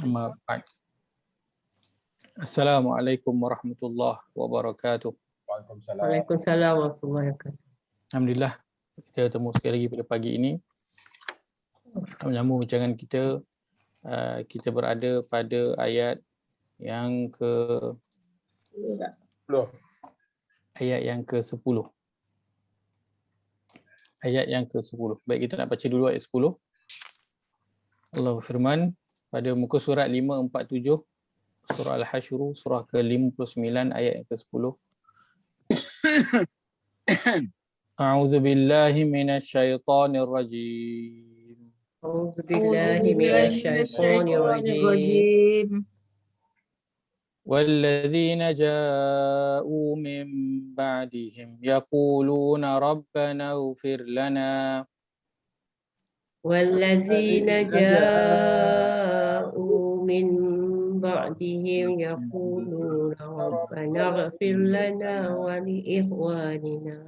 Amma ba'd. Assalamualaikum warahmatullahi wabarakatuh. Waalaikumsalam. Waalaikumsalam warahmatullahi wabarakatuh. Alhamdulillah kita bertemu sekali lagi pada pagi ini. Menyambung bincangan kita, kita berada pada ayat yang ke-10. Ayat yang ke-10. Baik, kita nak baca dulu ayat 10. Allah berfirman pada muka surat 547 surah Al-Hasyr, surah ke-59 ayat yang ke-10. A'udzu billahi minasyaitonir rajim. A'udzu billahi minasyaitonir rajim. والذين جاءوا من بعدهم يقولون ربنا اغفر لنا والذين جاءوا من بعدهم يقولون ربنا اغفر لنا ولإخواننا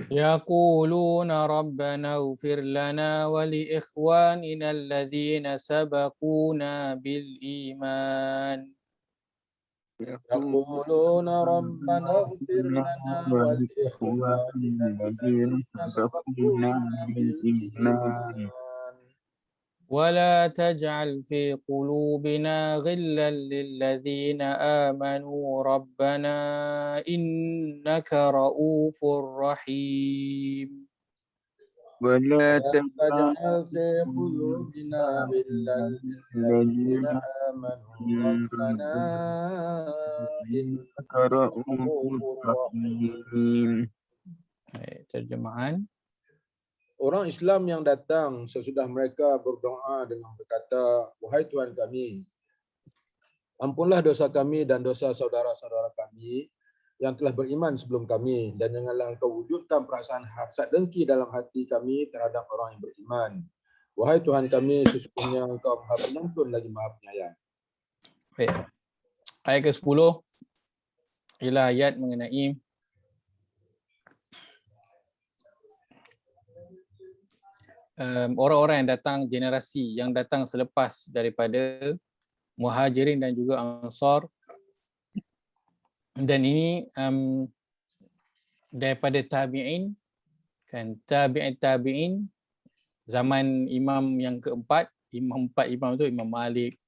يقولون ربنا اغفر لنا ولإخواننا الذين سبقونا بالإيمان يقولون ربنا اغفر لنا ولإخواننا الذين سبقونا بالإيمان ولا تجعل في قلوبنا غلا للذين آمنوا ربنا إنك رؤوف رحيم ولا تجعل في قلوبنا غلا للذين آمنوا ربنا إنك رؤوف رحيم. Terjemahan. Orang Islam yang datang sesudah mereka berdoa dengan berkata, wahai Tuhan kami, ampunlah dosa kami dan dosa saudara-saudara kami yang telah beriman sebelum kami, dan janganlah engkau wujudkan perasaan hasad dengki dalam hati kami terhadap orang yang beriman. Wahai Tuhan kami, sesungguhnya engkau maha pengampun lagi maha penyayang. Baik. Ayat ke-10 ialah ayat mengenai orang-orang yang datang, generasi yang datang selepas daripada Muhajirin dan juga Ansar. Dan ini daripada tabi'in, kan, tabi'in zaman imam yang keempat, empat imam tu, Imam Malik,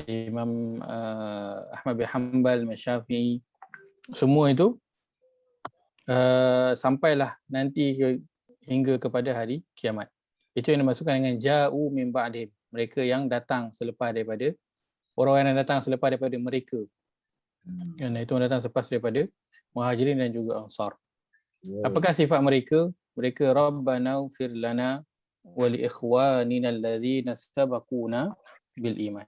Imam Ahmad bin Hanbal, Imam Syafi'i, semua itu sampailah nanti hingga kepada hari kiamat. Itu yang dimaksudkan dengan ja'u min ba'dihim, mereka yang datang selepas daripada orang yang datang selepas daripada mereka. Dan itu datang selepas daripada Muhajirin dan juga Ansar. Apakah sifat mereka? Mereka Rabbana ighfir lana wa li ikhwanina alladhina sabaquna bil iman.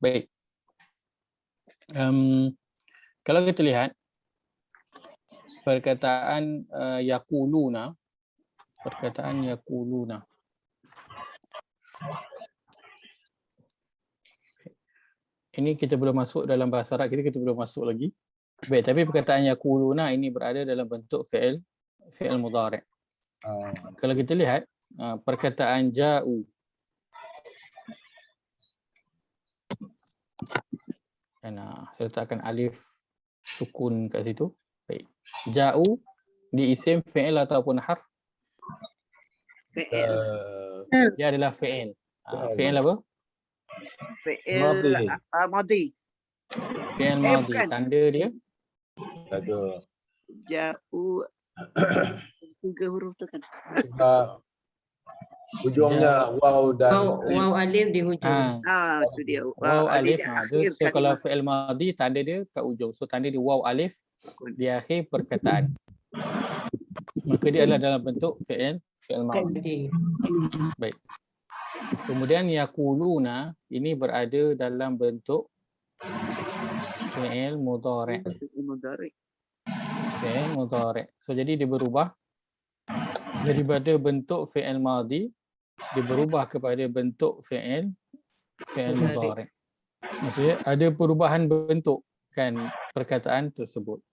Baik. Kalau kita lihat perkataan yaquluna, ini kita belum masuk dalam bahasa Arab kita belum masuk lagi. Baik, tapi perkataan yaquluna ini berada dalam bentuk fi'il mudhari'. Kalau kita lihat perkataan ja'u, dan saya letakkan alif sukun kat situ. Baik. Ja'u di isim fi'il ataupun harf? Dia adalah fi'il. Fi'il apa? Fi'il madhi. Fi'il madhi. Tanda dia? Ada. Ja'u. 3 huruf tu kan? Ujungnya waw dan Waw alif di hujung. Itu dia. Waw alif. Akhir So kalau fi'il madhi tanda dia kat ujung. So tanda dia waw alif di akhir perkataan. Maka dia adalah dalam bentuk fi'il madhi. Baik. Kemudian yaquluna ini berada dalam bentuk fi'il mudhari'. Fi'il mudhari'. So jadi dia berubah daripada bentuk fi'il madhi, dia berubah kepada bentuk fi'il mudhari'. Maksudnya ada perubahan bentuk kan perkataan tersebut.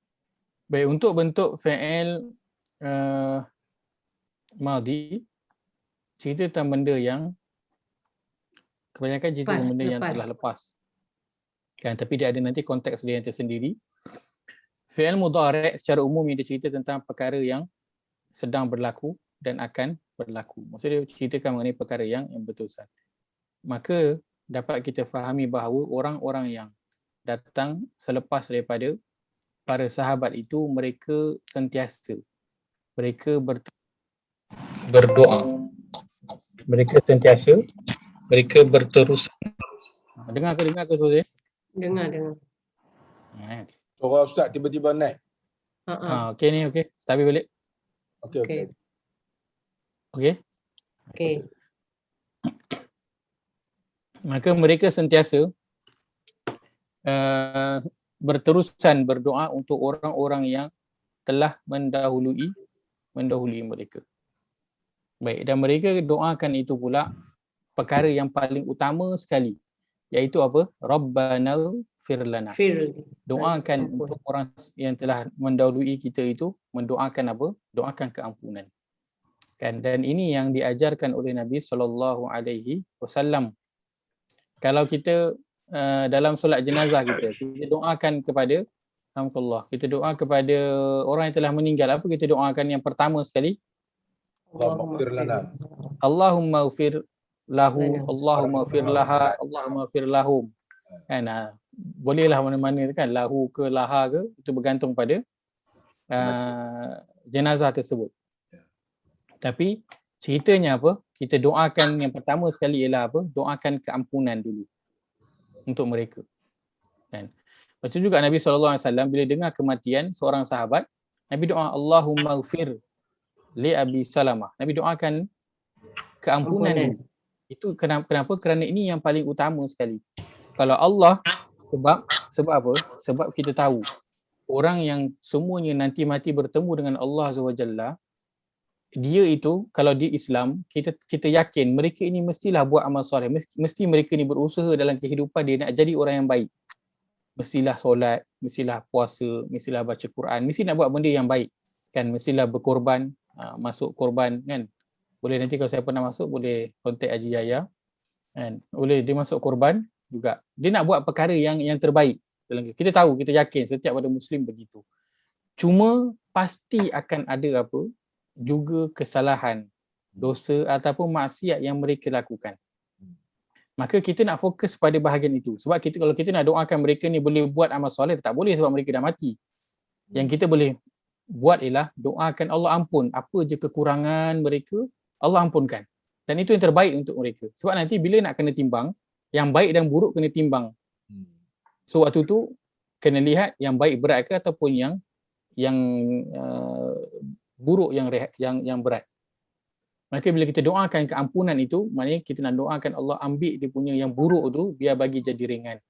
Baik, untuk bentuk fi'il madhi, cerita tentang benda yang Kebanyakan cerita benda yang telah lepas. Kan, tapi dia ada nanti konteks dia yang tersendiri. Fi'il mudhari' secara umum dia cerita tentang perkara yang sedang berlaku dan akan berlaku. Maksudnya dia ceritakan mengenai perkara yang berterusan. Maka dapat kita fahami bahawa orang-orang yang datang selepas daripada para sahabat itu, mereka sentiasa berdoa. Mereka sentiasa berterus. Dengar ke Suhail? Dengar. Suara Ustaz tiba-tiba naik. Okey ni, okey. Stabil balik. Okey. Okey. Maka mereka sentiasa berterusan berdoa untuk orang-orang yang telah mendahului mereka. Baik, dan mereka doakan itu pula perkara yang paling utama sekali, iaitu apa? Rabbana firlana. Doakan untuk orang yang telah mendahului kita itu, mendoakan apa? Doakan keampunan. Kan, dan ini yang diajarkan oleh Nabi SAW. Kalau kita dalam solat jenazah kita doakan kepada alhamdulillah, kita doa kepada orang yang telah meninggal, apa kita doakan yang pertama sekali? Allahumma ighfir lahu, Allahumma ighfir laha, Allahumma ighfir lahum. Kan, bolehlah mana-mana kan, lahu ke laha ke, itu bergantung pada jenazah tersebut. Tapi ceritanya apa? Kita doakan yang pertama sekali ialah apa? Doakan keampunan dulu untuk mereka. Kan? Lepas tu juga Nabi SAW bila dengar kematian seorang sahabat, Nabi doa Allahumma ighfir li Abi Salamah. Nabi doakan keampunan dulu. Itu kenapa? Kerana ini yang paling utama sekali. Kalau Allah, sebab apa? Sebab kita tahu orang yang semuanya nanti mati bertemu dengan Allah SWT, dia itu kalau di Islam kita yakin mereka ini mestilah buat amal soleh, mesti mereka ni berusaha dalam kehidupan dia nak jadi orang yang baik. Mestilah solat, mestilah puasa, mestilah baca Quran, mesti nak buat benda yang baik. Kan, mestilah berkorban, masuk korban kan. Boleh nanti kalau siapa nak masuk boleh kontak Haji Yahya. Kan, boleh dia masuk korban juga. Dia nak buat perkara yang terbaik. Kita tahu, kita yakin setiap pada muslim begitu. Cuma pasti akan ada apa? Juga kesalahan, dosa ataupun maksiat yang mereka lakukan. Maka kita nak fokus pada bahagian itu. Sebab kalau kita nak doakan mereka ni boleh buat amal soleh, tak boleh sebab mereka dah mati. Yang kita boleh buat ialah doakan Allah ampun apa je kekurangan mereka, Allah ampunkan. Dan itu yang terbaik untuk mereka. Sebab nanti bila nak kena timbang, yang baik dan buruk kena timbang. So waktu tu kena lihat yang baik berat ke ataupun yang buruk yang berat. Maka bila kita doakan keampunan itu, maknanya kita nak doakan Allah ambil dia punya yang buruk tu biar bagi jadi ringan.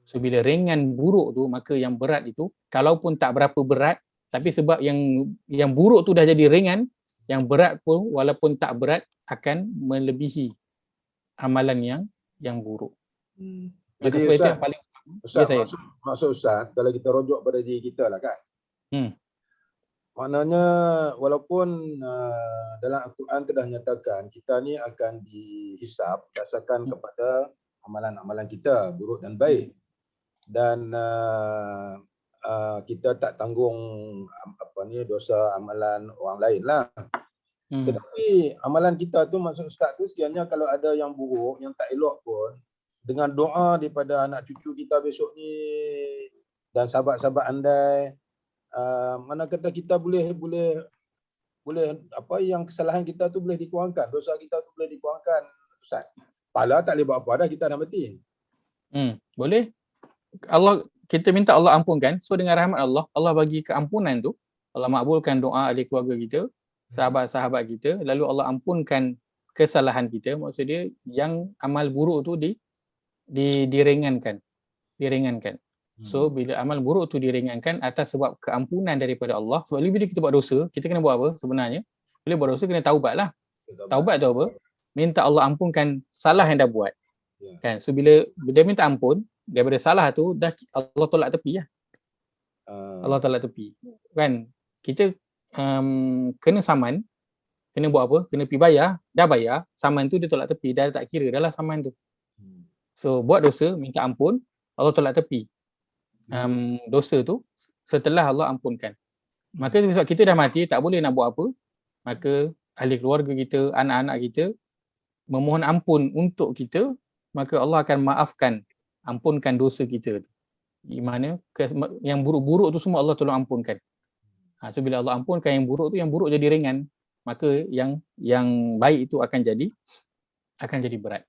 So bila ringan buruk tu, maka yang berat itu kalaupun tak berapa berat, tapi sebab yang buruk tu dah jadi ringan, yang berat pun walaupun tak berat akan melebihi amalan yang buruk. Maka sebab itu yang paling Ustaz, maksud Ustaz, kalau kita rujuk pada diri kita lah kan. Maknanya walaupun dalam Al-Quran telah nyatakan kita ni akan dihisap berdasarkan kepada amalan-amalan kita, buruk dan baik. Dan kita tak tanggung dosa amalan orang lain lah. Tetapi amalan kita tu, maksud Ustaz tu, sekiranya kalau ada yang buruk, yang tak elok pun, dengan doa daripada anak cucu kita besok ni dan sahabat-sahabat andai, mana kata kita boleh apa yang kesalahan kita tu boleh dikurangkan, dosa kita tu boleh dikurangkan, Ustaz. Pahala tak boleh buat apa dah, kita dah mati. Boleh. Allah, kita minta Allah ampunkan. So dengan rahmat Allah, Allah bagi keampunan tu, Allah makbulkan doa ahli keluarga kita, sahabat-sahabat kita, lalu Allah ampunkan kesalahan kita. Maksud dia yang amal buruk tu diringankan. So bila amal buruk tu diringankan atas sebab keampunan daripada Allah. Sebab bila kita buat dosa, kita kena buat apa sebenarnya? Bila buat dosa kena taubat lah. Taubat tu apa? Minta Allah ampunkan salah yang dah buat. Kan? So bila dia minta ampun daripada salah tu, dah Allah tolak tepi lah. Allah tolak tepi. Kan? Kita kena saman, kena buat apa? Kena pergi bayar, dah bayar, saman tu dia tolak tepi, dah tak kira dah lah saman tu. So buat dosa, minta ampun, Allah tolak tepi dosa tu setelah Allah ampunkan. Maka sebab kita dah mati, tak boleh nak buat apa, maka ahli keluarga kita, anak-anak kita memohon ampun untuk kita, maka Allah akan maafkan, ampunkan dosa kita. Di mana yang buruk-buruk tu semua Allah tolong ampunkan. So bila Allah ampunkan yang buruk tu, yang buruk jadi ringan, maka yang baik itu akan jadi berat.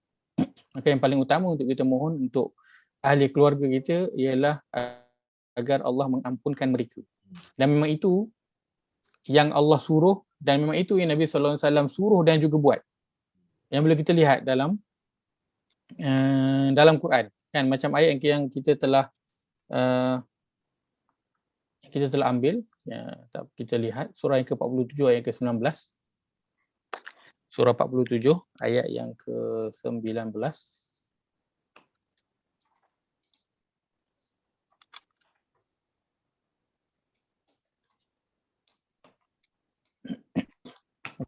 Maka yang paling utama untuk kita mohon untuk ahli keluarga kita ialah agar Allah mengampunkan mereka. Dan memang itu yang Allah suruh, dan memang itu yang Nabi SAW suruh dan juga buat. Yang boleh kita lihat dalam Quran, kan, macam ayat yang kita telah ambil, kita lihat surah yang ke-47 ayat ke-19. Surah 47 ayat yang ke-19.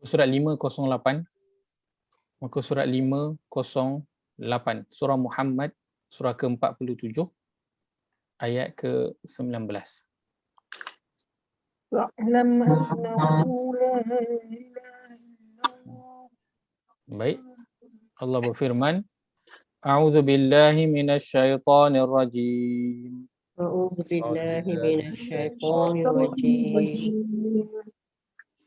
Surat 508. Muka surat 508. Surah Muhammad, surah ke-47 ayat ke-19. Baik. Allah berfirman, A'udzu billahi minasyaitonir rajim. A'udzu billahi minasyaitonir rajim.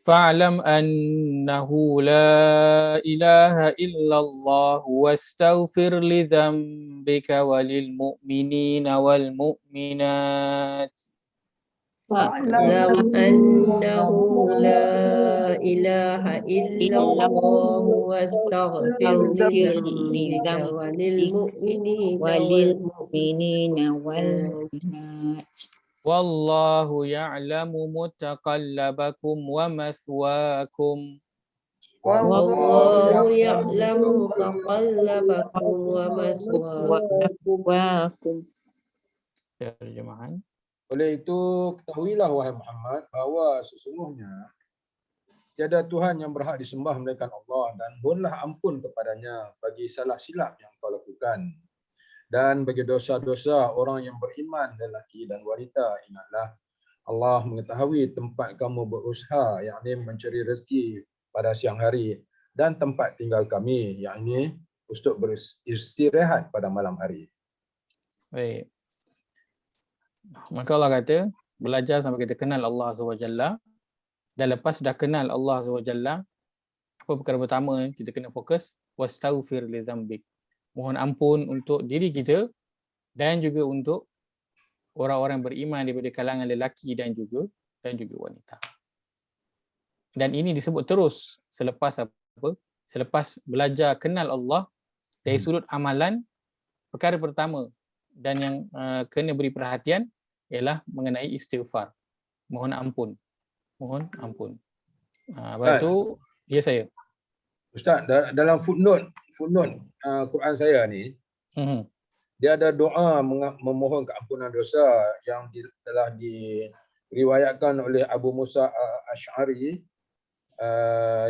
Fa'lam annahu la ilaha illallah wastaghfir li dzambika walil mu'minina wal mu'minat. Fa'lam annahu la ilaha illallah wastaghfir li dzambika walil mu'minina wal mu'minat. Wallahu ya'lamu mutaqallabakum wa mathwaakum. Wallahu ya'lamu mutaqallabakum wa maswaakum. Terjemahan. Oleh itu, ketahuilah wahai Muhammad bahawa sesungguhnya tiada Tuhan yang berhak disembah melainkan Allah, dan mohonlah ampun kepadanya bagi salah silap yang kau lakukan. Dan bagi dosa-dosa orang yang beriman lelaki dan wanita, ingatlah Allah mengetahui tempat kamu berusaha, yakni mencari rezeki pada siang hari, dan tempat tinggal kami, yakni untuk beristirahat pada malam hari. Baik. Maka Allah kata, belajar sampai kita kenal Allah SWT. Dan lepas dah kenal Allah SWT, apa perkara pertama kita kena fokus? Wastaghfir li dzambik. Mohon ampun untuk diri kita dan juga untuk orang-orang beriman daripada kalangan lelaki dan juga wanita. Dan ini disebut terus selepas apa? Selepas belajar kenal Allah dari sudut amalan, perkara pertama dan yang kena beri perhatian ialah mengenai istighfar. Mohon ampun. Lepas tu, ya saya. Ustaz, dalam footnote Quran saya ni, dia ada doa memohon keampunan dosa yang telah diriwayatkan oleh Abu Musa Asy'ari.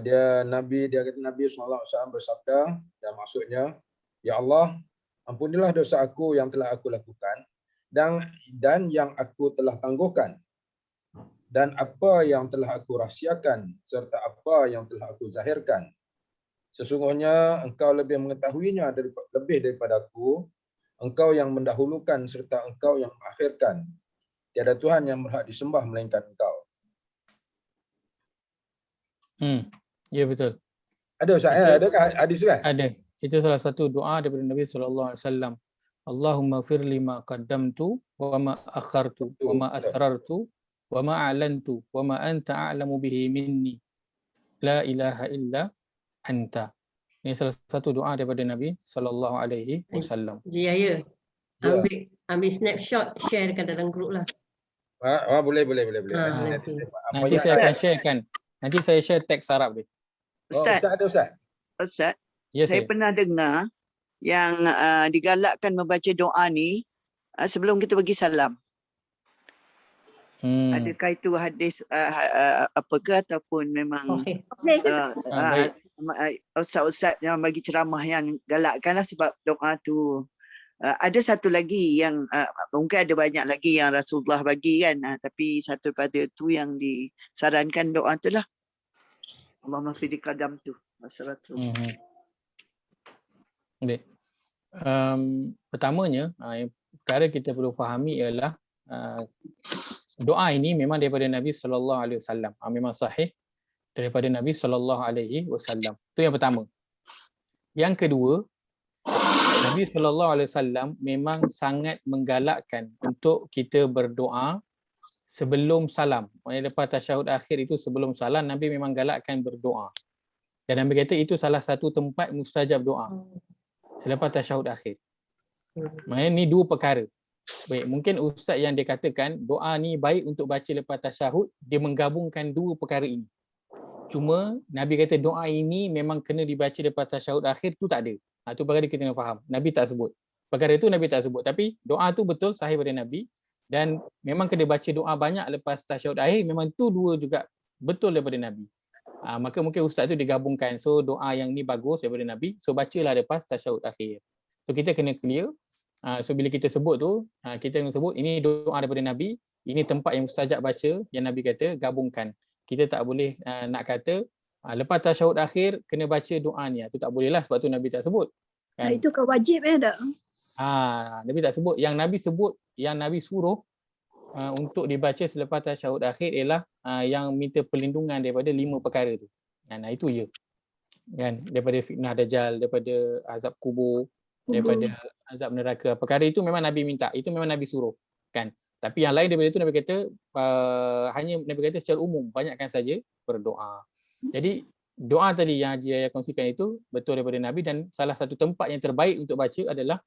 Dia kata Nabi SAW bersabda, dan maksudnya, ya Allah, ampunilah dosa aku yang telah aku lakukan dan yang aku telah tangguhkan, dan apa yang telah aku rahsiakan serta apa yang telah aku zahirkan. Sesungguhnya engkau lebih mengetahuinya lebih daripada aku. Engkau yang mendahulukan serta engkau yang mengakhirkan. Tiada Tuhan yang berhak disembah melainkan engkau. Ya, betul. Ada Ustaz, adakah hadis kan? Ada. Itu salah satu doa daripada Nabi SAW. Allahumma firli ma qaddamtu wa ma akhartu wa ma asrartu wa ma a'lantu wa ma anta a'lamu bihi minni. La ilaha illa anta. Ini salah satu doa daripada Nabi SAW. Jaya, ambil snapshot, share dekat dalam grup lah. Boleh. Nanti saya akan sharekan. Nanti saya share teks Arab dia. Ustaz, Ustaz. Ya, saya pernah dengar yang digalakkan membaca doa ni sebelum kita bagi salam. Adakah itu hadis apakah ataupun memang ustaz-ustaz yang bagi ceramah yang galakkanlah sebab doa tu. Ada satu lagi yang mungkin ada banyak lagi yang Rasulullah bagi kan, tapi satu pada tu yang disarankan doa tu lah. Allahumma fidi qadam tu. Wassalatu. Baik. Pertamanya, yang perkara kita perlu fahami ialah doa ini memang daripada Nabi sallallahu alaihi wasallam. Memang sahih daripada Nabi sallallahu alaihi wasallam. Itu yang pertama. Yang kedua, Nabi sallallahu alaihi wasallam memang sangat menggalakkan untuk kita berdoa sebelum salam. Maksudnya lepas tasyahud akhir itu sebelum salam, Nabi memang galakkan berdoa. Dan Nabi kata itu salah satu tempat mustajab doa. Selepas tasyahud akhir. Maksudnya ni dua perkara. Baik, mungkin ustaz yang dia katakan doa ni baik untuk baca lepas tasyahud, dia menggabungkan dua perkara ini. Cuma Nabi kata doa ini memang kena dibaca lepas tasyahud akhir, tu tak ada. Itu perkara kita kena faham. Nabi tak sebut. Perkara itu Nabi tak sebut. Tapi doa tu betul sahih pada Nabi. Dan memang kena baca doa banyak lepas tasyahud akhir, memang tu dua juga betul daripada Nabi. Maka mungkin ustaz tu digabungkan. So doa yang ni bagus daripada Nabi. So bacalah lepas tasyahud akhir. So kita kena clear. So bila kita sebut tu, kita kena sebut ini doa daripada Nabi. Ini tempat yang mustajab baca yang Nabi kata gabungkan. Kita tak boleh nak kata lepas tasyahud akhir kena baca doa ni. Itu tak boleh lah sebab tu Nabi tak sebut. Kan? Itu kan wajib tak? Nabi tak sebut. Yang Nabi sebut, yang Nabi suruh untuk dibaca selepas tasyahud akhir ialah yang minta perlindungan daripada 5 perkara tu. Itu je. Kan? Daripada fitnah dajjal, daripada azab kubur, daripada azab neraka. Perkara itu memang Nabi minta. Itu memang Nabi suruh. Kan? Tapi yang lain daripada itu Nabi kata hanya Nabi kata secara umum, banyakkan saja berdoa. Jadi doa tadi yang Haji Yahya kongsikan itu betul daripada Nabi dan salah satu tempat yang terbaik untuk baca adalah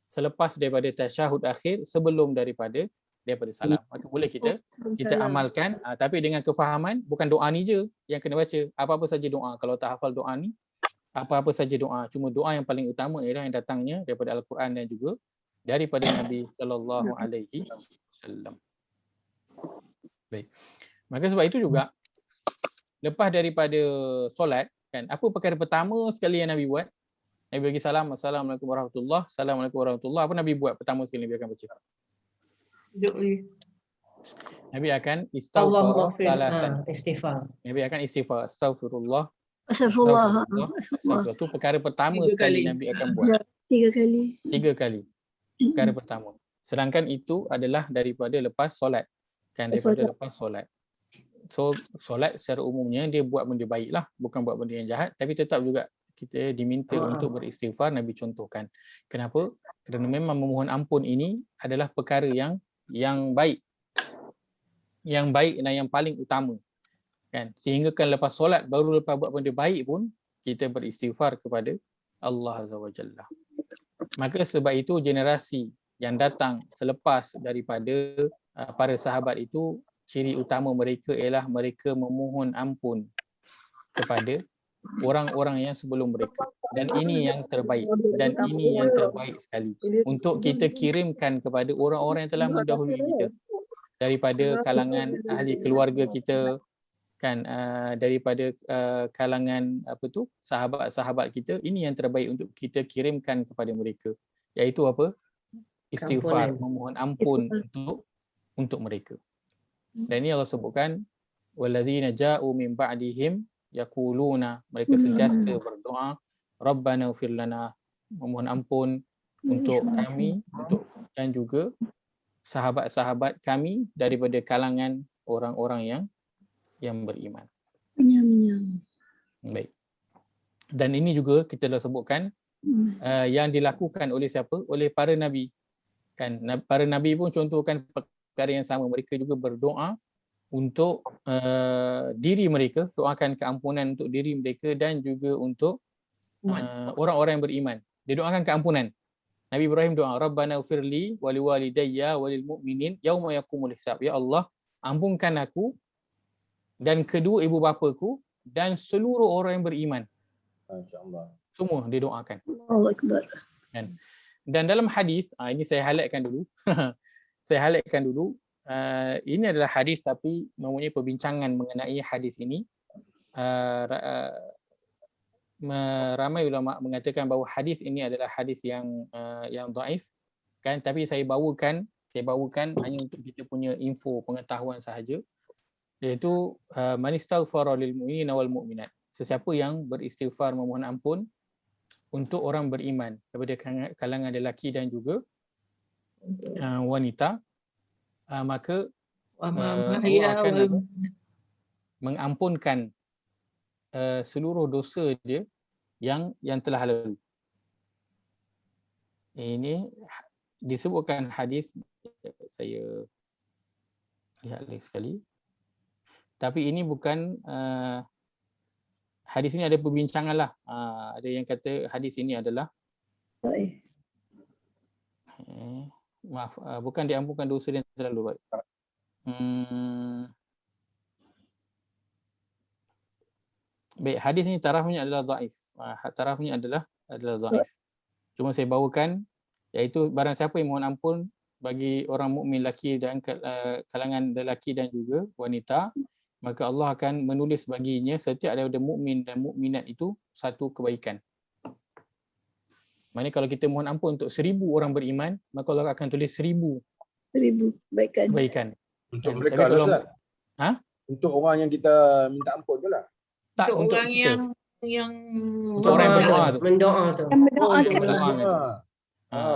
selepas daripada tasyahud akhir sebelum daripada salam. Maka boleh kita amalkan, tapi dengan kefahaman bukan doa ni je yang kena baca. Apa-apa saja doa. Kalau tak hafal doa ni, apa-apa saja doa. Cuma doa yang paling utama ialah yang datangnya daripada Al-Quran dan juga daripada Nabi sallallahu alaihi wasallam. Baik. Maka sebab itu juga lepas daripada solat kan, apa perkara pertama sekali yang Nabi buat? Nabi bagi salam, assalamualaikum warahmatullahi, assalamualaikum warahmatullahi. Apa Nabi buat pertama sekali Nabi akan baca? Nabi akan istighfar. Nabi akan istighfar. Astaghfirullah. Astagfirullah. Itu perkara pertama sekali Nabi akan buat. 3 kali. 3 kali. Perkara pertama. Sedangkan itu adalah daripada lepas solat. Kan, daripada lepas solat. So solat secara umumnya dia buat benda baik lah, bukan buat benda yang jahat, tapi tetap juga kita diminta untuk beristighfar. Nabi contohkan. Kenapa? Kerana memang memohon ampun ini adalah perkara yang baik. Yang baik dan yang paling utama. Kan? Sehingga kan lepas solat baru lepas buat benda baik pun kita beristighfar kepada Allah Azza wa Jalla. Maka sebab itu generasi yang datang selepas daripada para sahabat itu, ciri utama mereka ialah mereka memohon ampun kepada orang-orang yang sebelum mereka. Dan ini yang terbaik. Dan ini yang terbaik sekali. Untuk kita kirimkan kepada orang-orang yang telah mendahului kita. Daripada kalangan ahli keluarga kita, kan, daripada kalangan sahabat-sahabat kita, ini yang terbaik untuk kita kirimkan kepada mereka. Iaitu apa? Istighfar, memohon ampun untuk mereka. Dan ini Allah sebutkan wallazina ja'u min ba'dihim yaquluna, mereka sentiasa berdoa Rabbana ighfir lana, memohon ampun untuk kami, untuk dan juga sahabat-sahabat kami daripada kalangan orang-orang yang beriman. Baik. Dan ini juga kita dah sebutkan yang dilakukan oleh siapa? Oleh para nabi. Kan, para nabi pun contohkan perkara yang sama. Mereka juga berdoa untuk diri mereka, doakan keampunan untuk diri mereka dan juga untuk orang-orang yang beriman. Dia doakan keampunan. Nabi Ibrahim doa, Rabbana ufirli wali walidayya walil mu'minin yauma yaqumul hisab. Ya Allah, ampunkan aku dan kedua ibu bapaku dan seluruh orang yang beriman. Insya-Allah. Semua didoakan. Allahu Akbar. Dan dalam hadis, ini saya highlightkan dulu. Ini adalah hadis tapi mempunyai perbincangan mengenai hadis ini. ramai ulama mengatakan bahawa hadis ini adalah hadis yang dhaif kan, tapi saya bawakan hanya untuk kita punya info pengetahuan sahaja, iaitu man istaghfara lil mu'minina wal mu'minat, sesiapa yang beristighfar memohon ampun untuk orang beriman daripada kalangan lelaki dan juga wanita, maka Allah akan mengampunkan seluruh dosa dia yang telah lalu. Ini disebutkan hadis, saya lihat lagi sekali. Tapi ini bukan hadis ini ada perbincangan lah. Ada yang kata hadis ini adalah bukan diampunkan dosa yang terlalu baik. Baik, hadis ini tarafnya adalah dhaif. Tarafnya adalah dhaif. Cuma saya bawakan, iaitu barang siapa yang mohon ampun bagi orang mukmin lelaki dan kalangan lelaki dan juga wanita, maka Allah akan menulis baginya setiap daripada mukmin dan mukminat itu satu kebaikan. Maknanya kalau kita mohon ampun untuk 1000 orang beriman, maka Allah akan tulis 1000 kebaikan. Untuk Tapi mereka kalau- lah, Ustaz. Untuk orang yang kita minta ampun je lah. Tak, Untuk untuk orang kita. yang Untuk orang yang berdoa tu. mendoa tu. Yang mendoakan. Berdoa kan.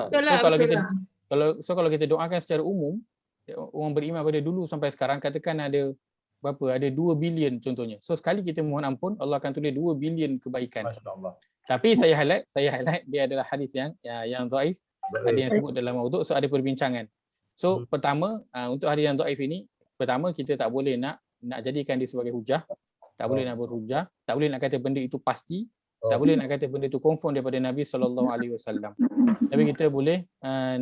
Betul lah, Kalau betul kita lah. kalau kita doakan secara umum, orang beriman pada dulu sampai sekarang, katakan ada berapa? Ada 2 bilion contohnya. So sekali kita mohon ampun, Allah akan tulis 2 bilion kebaikan. Masya-Allah. Tapi saya highlight dia adalah hadis yang dhaif. Ada yang sebut dalam maudhu', so ada perbincangan. So pertama, untuk hadis yang dhaif ini, pertama kita tak boleh nak jadikan dia sebagai hujah. Tak boleh nak berhujah, tak boleh nak kata benda itu pasti, tak boleh nak kata benda itu confirm daripada Nabi SAW. Tapi kita boleh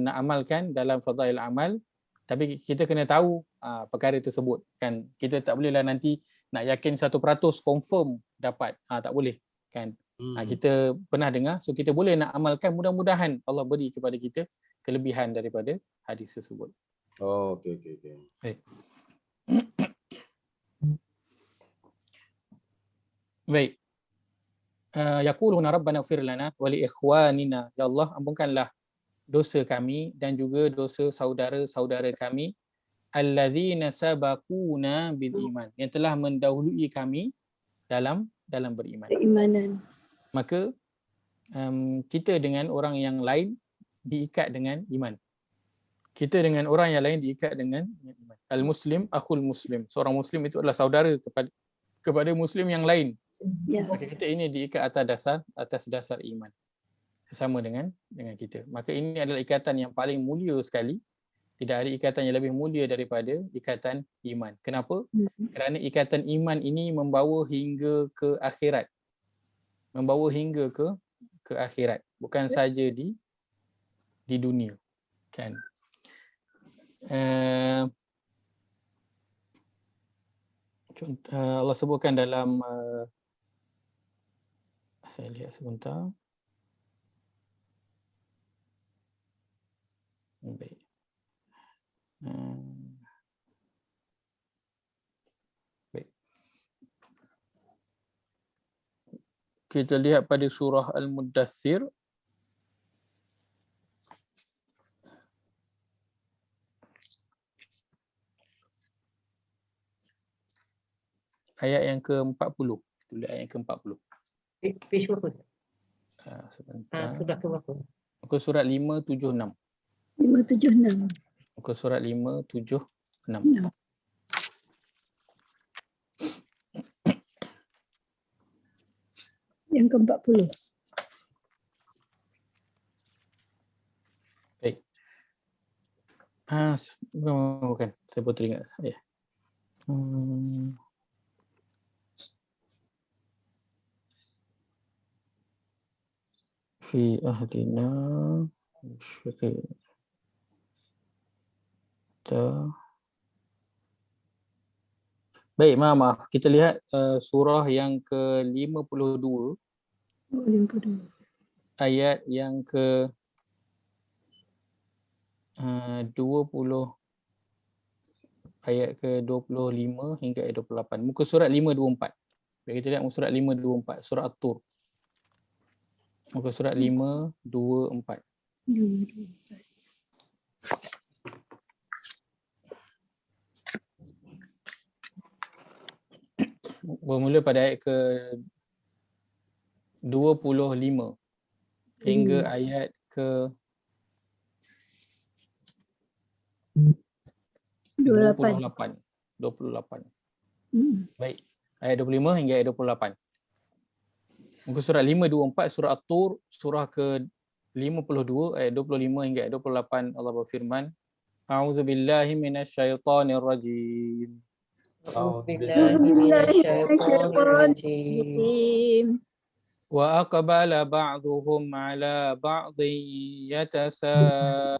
nak amalkan dalam fadail amal, tapi kita kena tahu perkara tersebut kan. Kita tak bolehlah nanti nak yakin 100% confirm dapat, tak boleh kan. Kita pernah dengar, so kita boleh nak amalkan, mudah-mudahan Allah beri kepada kita kelebihan daripada hadis tersebut. Oh, okey. Baik. Yaquluna rabbana ighfir lana wa li ikhwanina, ya Allah ampunkanlah dosa kami dan juga dosa saudara-saudara kami allazina sabaquna bil iman, yang telah mendahului kami dalam beriman. Keimanan. Maka kita dengan orang yang lain diikat dengan iman. Kita dengan orang yang lain diikat dengan iman. Al-muslim akhul muslim. Seorang muslim itu adalah saudara kepada muslim yang lain. Ya. Maka kita ini diikat atas dasar iman. Sama dengan kita. Maka ini adalah ikatan yang paling mulia sekali. Tidak ada ikatan yang lebih mulia daripada ikatan iman. Kenapa? Kerana ikatan iman ini membawa hingga ke akhirat. Membawa hingga ke akhirat. Bukan saja di dunia. Kan? Allah sebutkan dalam saya lihat sebentar. Baik. Baik. Kita lihat pada surah Al-Muddathir. Ayat yang ke-40. Kita lihat ayat yang ke-40. Page berapa? Sebentar. Sudah ke berapa? Muka surat 576. 576. Muka surat 576. Yang ke-40. Baik. Bukan. Saya baru teringat saya. Fi ahdina musyfiqin. Baik, maaf. Kita lihat surah yang ke-52. 52. Ayat yang ke 20, ayat ke-25 hingga ayat 28. Muka surat 524. Baik, kita lihat muka surat 524, surah At-Tur. Muka surat 5, 2, 4. 2, 2, 4. Bermula pada ayat ke 25 hingga ayat ke 28. 28. Hmm. Baik. Ayat 25 hingga ayat 28. Muka surat 5, 2, 4 surah At-Tur, surah ke 52 ayat 25 hingga ayat 28. Allah berfirman, A'udzubillahi minasyaitonir rajim. أعوذ بالله أعوذ من بالله من الشيطان الشيطان الرجيم. الرجيم. وأقبل بعضهم على بعض يتساءلون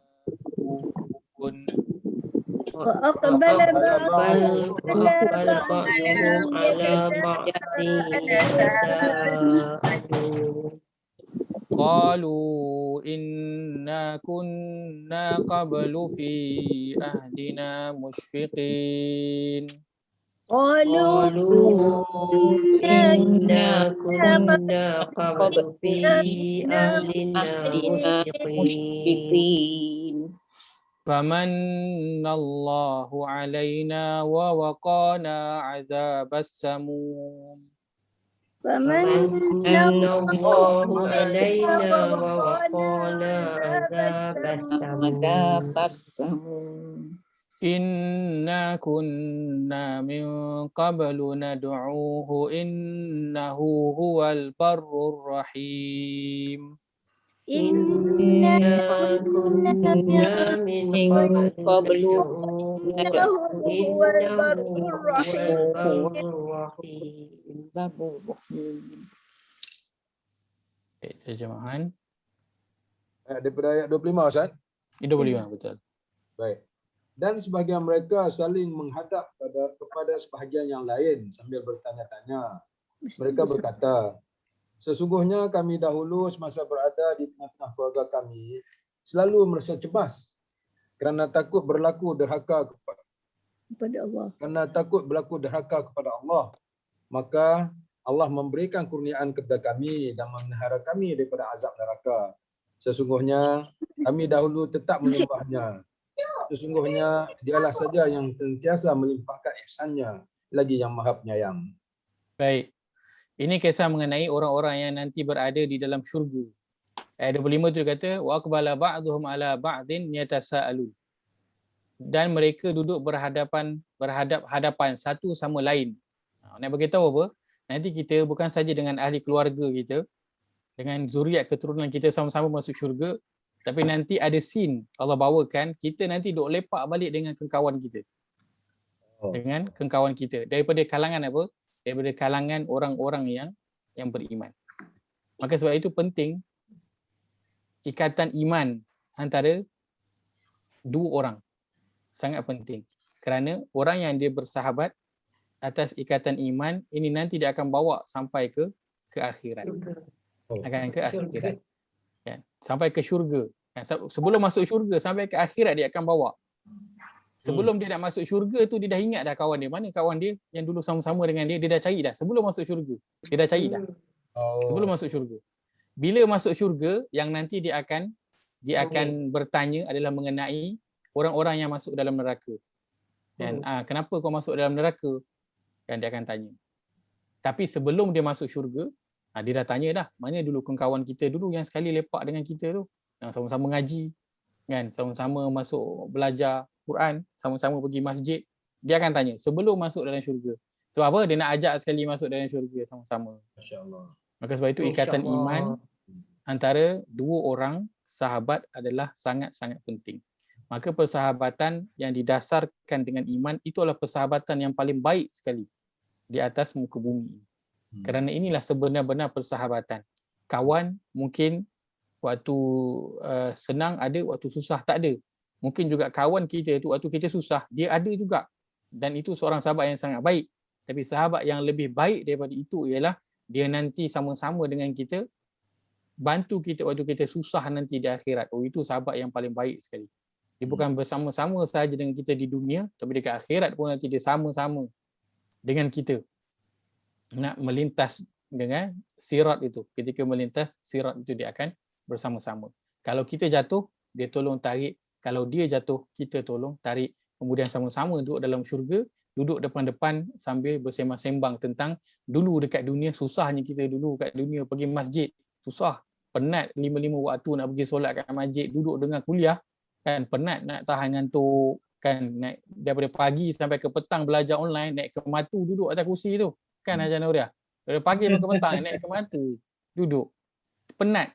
وأقبل وأقبل بعضهم على بعض يتساءلون قالوا إنا كنا قبل في أهلنا مشفقين قالوا إنا كنا قبل في أهلنا مشفقين فمن الله علينا ووقانا عذاب السموم فمن فمن الله علينا ووقانا عذاب عذاب السموم إنا كنا من قبل ندعوه إنه هو البر الرحيم إنا كنا من قبل ندعوه إنه هو البر إنه هو الرحيم. البر الرحيم. Terjemahan Daripada ayat 25 Ustaz. 25 betul. Baik. Dan sebahagian mereka saling menghadap kepada sebahagian yang lain sambil bertanya-tanya. Mereka berkata, sesungguhnya kami dahulu semasa berada di tengah-tengah keluarga kami selalu merasa cemas kerana takut berlaku derhaka kepada Allah. Kerana takut berlaku derhaka kepada Allah. Maka Allah memberikan kurniaan kepada kami dan memelihara kami daripada azab neraka. Sesungguhnya kami dahulu tetap menyembahnya. Sesungguhnya dialah saja yang sentiasa melimpahkan ihsannya, lagi yang maha penyayang. Baik. Ini kisah mengenai orang-orang yang nanti berada di dalam syurga. Ayat 25 tu dia kata wa aqbala ba'dhum ala ba'din yatasaalun. Dan mereka duduk berhadap-hadapan satu sama lain. Nak beritahu apa? Nanti kita bukan saja dengan ahli keluarga kita, dengan zuriat keturunan kita sama-sama masuk syurga, tapi nanti ada scene Allah bawakan kita nanti duk lepak balik dengan kengkawan kita. Dengan kengkawan kita daripada kalangan apa? Daripada kalangan orang-orang yang beriman. Maka sebab itu penting ikatan iman antara dua orang. Sangat penting. Kerana orang yang dia bersahabat atas ikatan iman ini nanti dia akan bawa sampai ke akhirat. Akan ke akhirat. Kan? Sampai ke syurga. Kan? Sebelum masuk syurga sampai ke akhirat dia akan bawa. Sebelum dia nak masuk syurga tu dia dah ingat dah kawan dia. Mana kawan dia yang dulu sama-sama dengan dia dah cari dah. Sebelum masuk syurga. Dia dah cari dah. Sebelum masuk syurga. Bila masuk syurga yang nanti dia akan bertanya adalah mengenai orang-orang yang masuk dalam neraka. Dan kenapa kau masuk dalam neraka? Dan dia akan tanya. Tapi sebelum dia masuk syurga, dia dah tanya dah, mana dulu kawan kita dulu yang sekali lepak dengan kita tu, yang sama-sama ngaji, kan, sama-sama masuk belajar Quran, sama-sama pergi masjid. Dia akan tanya sebelum masuk dalam syurga. Sebab apa? Dia nak ajak sekali masuk dalam syurga sama-sama. Masya-Allah. Maka sebab itu ikatan iman antara dua orang sahabat adalah sangat-sangat penting. Maka persahabatan yang didasarkan dengan iman itu adalah persahabatan yang paling baik sekali di atas muka bumi. Kerana inilah sebenar-benar persahabatan. Kawan mungkin waktu senang ada, waktu susah tak ada. Mungkin juga kawan kita tu waktu kita susah, dia ada juga. Dan itu seorang sahabat yang sangat baik. Tapi sahabat yang lebih baik daripada itu ialah dia nanti sama-sama dengan kita, bantu kita waktu kita susah nanti di akhirat. Oh, itu sahabat yang paling baik sekali. Dia bukan bersama-sama sahaja dengan kita di dunia, tapi dekat akhirat pun nanti dia sama-sama dengan kita. Nak melintas dengan sirat itu. Ketika melintas sirat itu dia akan bersama-sama. Kalau kita jatuh, dia tolong tarik. Kalau dia jatuh, kita tolong tarik. Kemudian sama-sama duduk dalam syurga, duduk depan-depan sambil bersembang-sembang tentang dulu dekat dunia, susahnya kita dulu kat dunia pergi masjid. Susah, penat 5 waktu nak pergi solat kat masjid, duduk dengar kuliah, kan penat nak tahan ngantuk, kan naik daripada pagi sampai ke petang belajar online, naik ke matu duduk atas kursi tu. Kan Hajar Nuriah? Dari pagi sampai ke petang naik ke matu, duduk. Penat.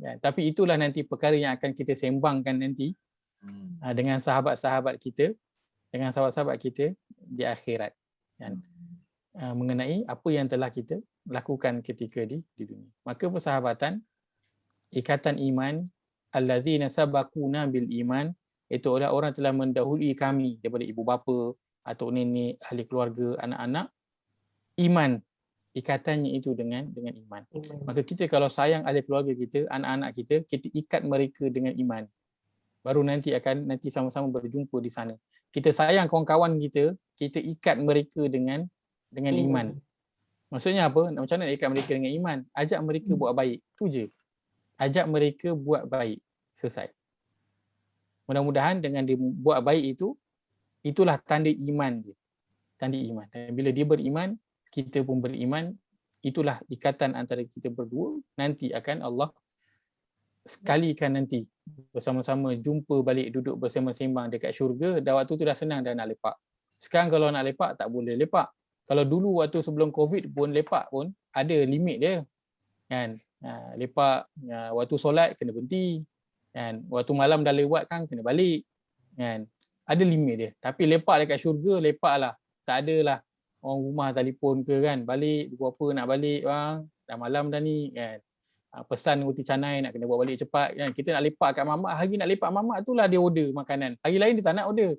Ya, tapi itulah nanti perkara yang akan kita sembangkan nanti dengan sahabat-sahabat kita di akhirat. Kan? Mengenai apa yang telah kita lakukan ketika di dunia. Maka persahabatan, ikatan iman, allazina sabaquna bil iman, itu adalah orang telah mendahului kami daripada ibu bapa, atuk nenek, ahli keluarga, anak-anak. Iman, ikatannya itu dengan iman. Maka kita kalau sayang ahli keluarga kita, anak-anak kita, kita ikat mereka dengan iman. Baru nanti sama-sama berjumpa di sana. Kita sayang kawan-kawan kita, kita ikat mereka dengan iman. Maksudnya apa? Macam mana ikat mereka dengan iman? Ajak mereka buat baik. Itu je. Ajak mereka buat baik. Selesai. Mudah-mudahan dengan dia buat baik itu, itulah tanda iman dia. Tanda iman. Dan bila dia beriman, kita pun beriman, itulah ikatan antara kita berdua. Nanti akan Allah sekalikan nanti bersama-sama jumpa balik, duduk bersama-sembang dekat syurga. Dah waktu tu dah senang dah nak lepak. Sekarang kalau nak lepak tak boleh lepak. Kalau dulu waktu sebelum COVID pun lepak pun ada limit dia. Kan? Lepak waktu solat kena berhenti. Kan? Waktu malam dah lewat kan kena balik. Kan? Ada limit dia. Tapi lepak dekat syurga, lepaklah. Tak adalah orang rumah telefon ke kan, balik, pukul apa nak balik bang, dah malam dah ni kan. Pesan roti canai nak kena buat balik cepat kan. Kita nak lepak kat mamak, hari nak lepak mamak tu lah dia order makanan. Hari lain dia tak nak order.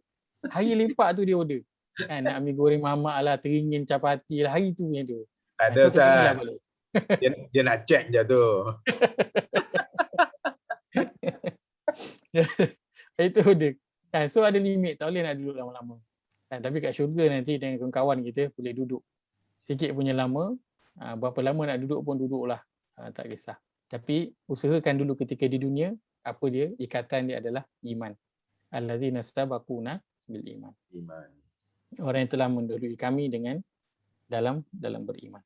Hari lepak tu dia order. Kan nak mi goreng mamak lah, teringin capati lah, hari tu yang dia. Ada So, Ustaz. balik. Dia nak check je tu. Itu dia. Kan, so ada limit, tak boleh nak duduk lama-lama. Kan, tapi kat syurga nanti dengan kawan-kawan kita boleh duduk. Sikit punya lama, berapa lama nak duduk pun duduklah. Tak kisah. Tapi usahakan dulu ketika di dunia, apa dia? Ikatan dia adalah iman. Allazina sabaquna bil iman. Orang yang telah mendahului kami dengan dalam beriman.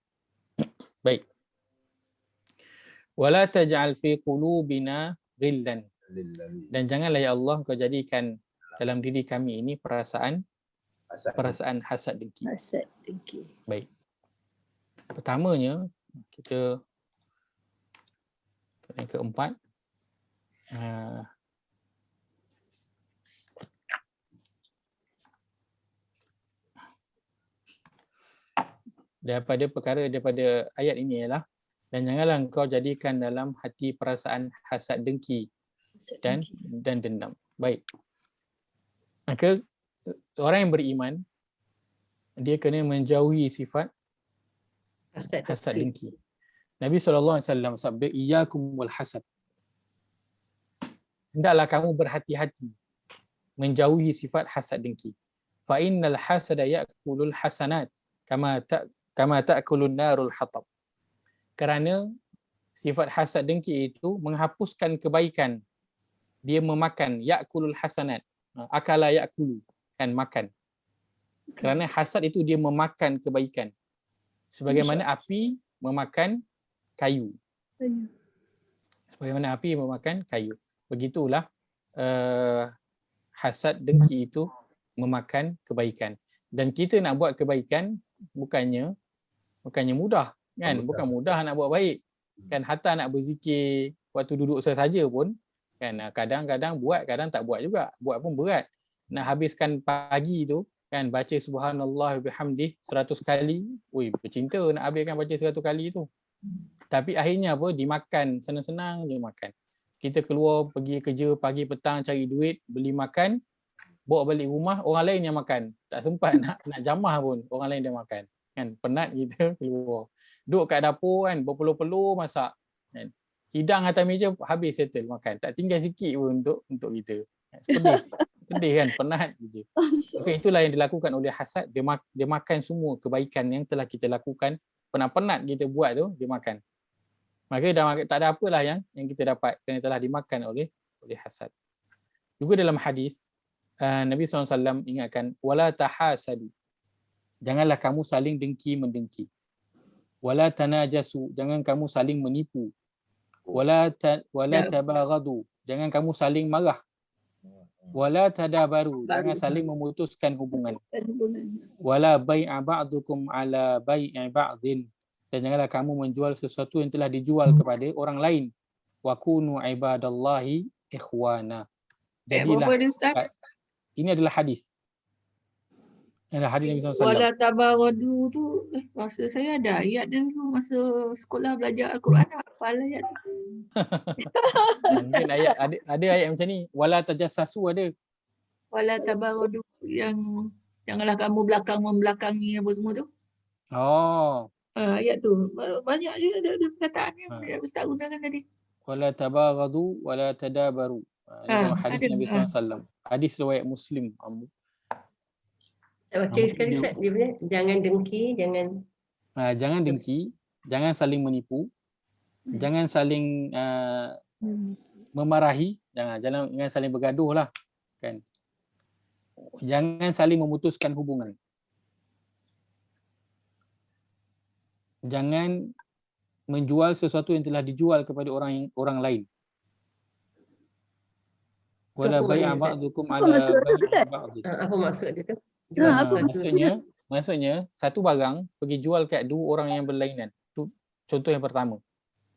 Baik. Wala taj'al fi qulubina ghillan. Dan janganlah ya Allah kau jadikan dalam diri kami ini perasaan hasad dengki. Hasad dengki. Baik. Pertamanya kita yang keempat, daripada ayat ini ialah, dan janganlah engkau jadikan dalam hati perasaan hasad dengki dan dendam. Baik. Maka orang yang beriman dia kena menjauhi sifat hasad dengki. Nabi SAW sabda, iyyakum wal hasad. Hendaklah kamu berhati-hati menjauhi sifat hasad dengki. Fa innal hasada ya'kulul hasanat kama ta'kulun narul hatab. Kerana sifat hasad dengki itu menghapuskan kebaikan. Dia memakan ya'kulul hasanat. Akala ya'kulu, kan makan. Kerana hasad itu dia memakan kebaikan. Sebagaimana api memakan kayu. Sebagaimana api memakan kayu. Begitulah hasad dengki itu memakan kebaikan. Dan kita nak buat kebaikan bukannya mudah, kan? Bukan mudah nak buat baik. Kan hatta nak berzikir waktu duduk sahaja pun kan kadang-kadang buat, kadang tak buat juga. Buat pun berat. Nak habiskan pagi tu kan baca subhanallah bihamdih 100 kali. Oi, bercinta nak habiskan baca 100 kali tu. Tapi akhirnya apa? Dimakan, senang-senang je makan. Kita keluar pergi kerja pagi petang cari duit, beli makan, bawa balik rumah, orang lain yang makan. Tak sempat nak jamah pun, orang lain dia makan. Kan penat kita keluar. Duduk kat dapur kan, berpeluh-peluh masak. Kan. Hidang atas meja habis settle makan. Tak tinggal sikit pun untuk kita. Sedih kan, penat je. Okay, itulah yang dilakukan oleh hasad. Dia makan semua kebaikan yang telah kita lakukan penat-penat kita buat tu, dia makan. Maka tak ada apalah yang kita dapat kerana telah dimakan oleh hasad. Juga dalam hadis Nabi SAW ingatkan, wala tahasadu, janganlah kamu saling dengki-mendengki. Wala tanajasu, jangan kamu saling menipu. Wala tabaghadu, jangan kamu saling marah. Wala tadabaru, jangan saling memutuskan hubungan. Wala bai'a ba'dukum ala bai'i ba'din, dan janganlah kamu menjual sesuatu yang telah dijual kepada orang lain. Wa kunu ibadallahi ikhwana. Jadilah, ini adalah hadis. Adalah hadis Nabi SAW. Wala tabaradu tu, rasa saya ada ayat dia dulu masa sekolah belajar Al-Quran, hafal ayat tu. Mungkin ada ayat macam ni. Wala tajassasu ada. Wala tabaradu, yang janganlah kamu membelakangi apa semua tu. Oh. Ayat tu banyak je ada perkataan yang Ustaz gunakan tadi. Wala tabaghadu wala tadabaru. Dalam hadis Nabi SAW. Hadis riwayat Muslim. Baca sekali Ustaz, dia punya jangan dengki, jangan dengki, jangan saling menipu, jangan saling memarahi, jangan saling bergaduh lah, kan. Jangan saling memutuskan hubungan. Jangan menjual sesuatu yang telah dijual kepada orang lain. Wala bai'a ba'dukum ala bai'i ba'd. apa maksud dia tu? Maksudnya satu barang pergi jual kat dua orang yang berlainan. Tu contoh yang pertama.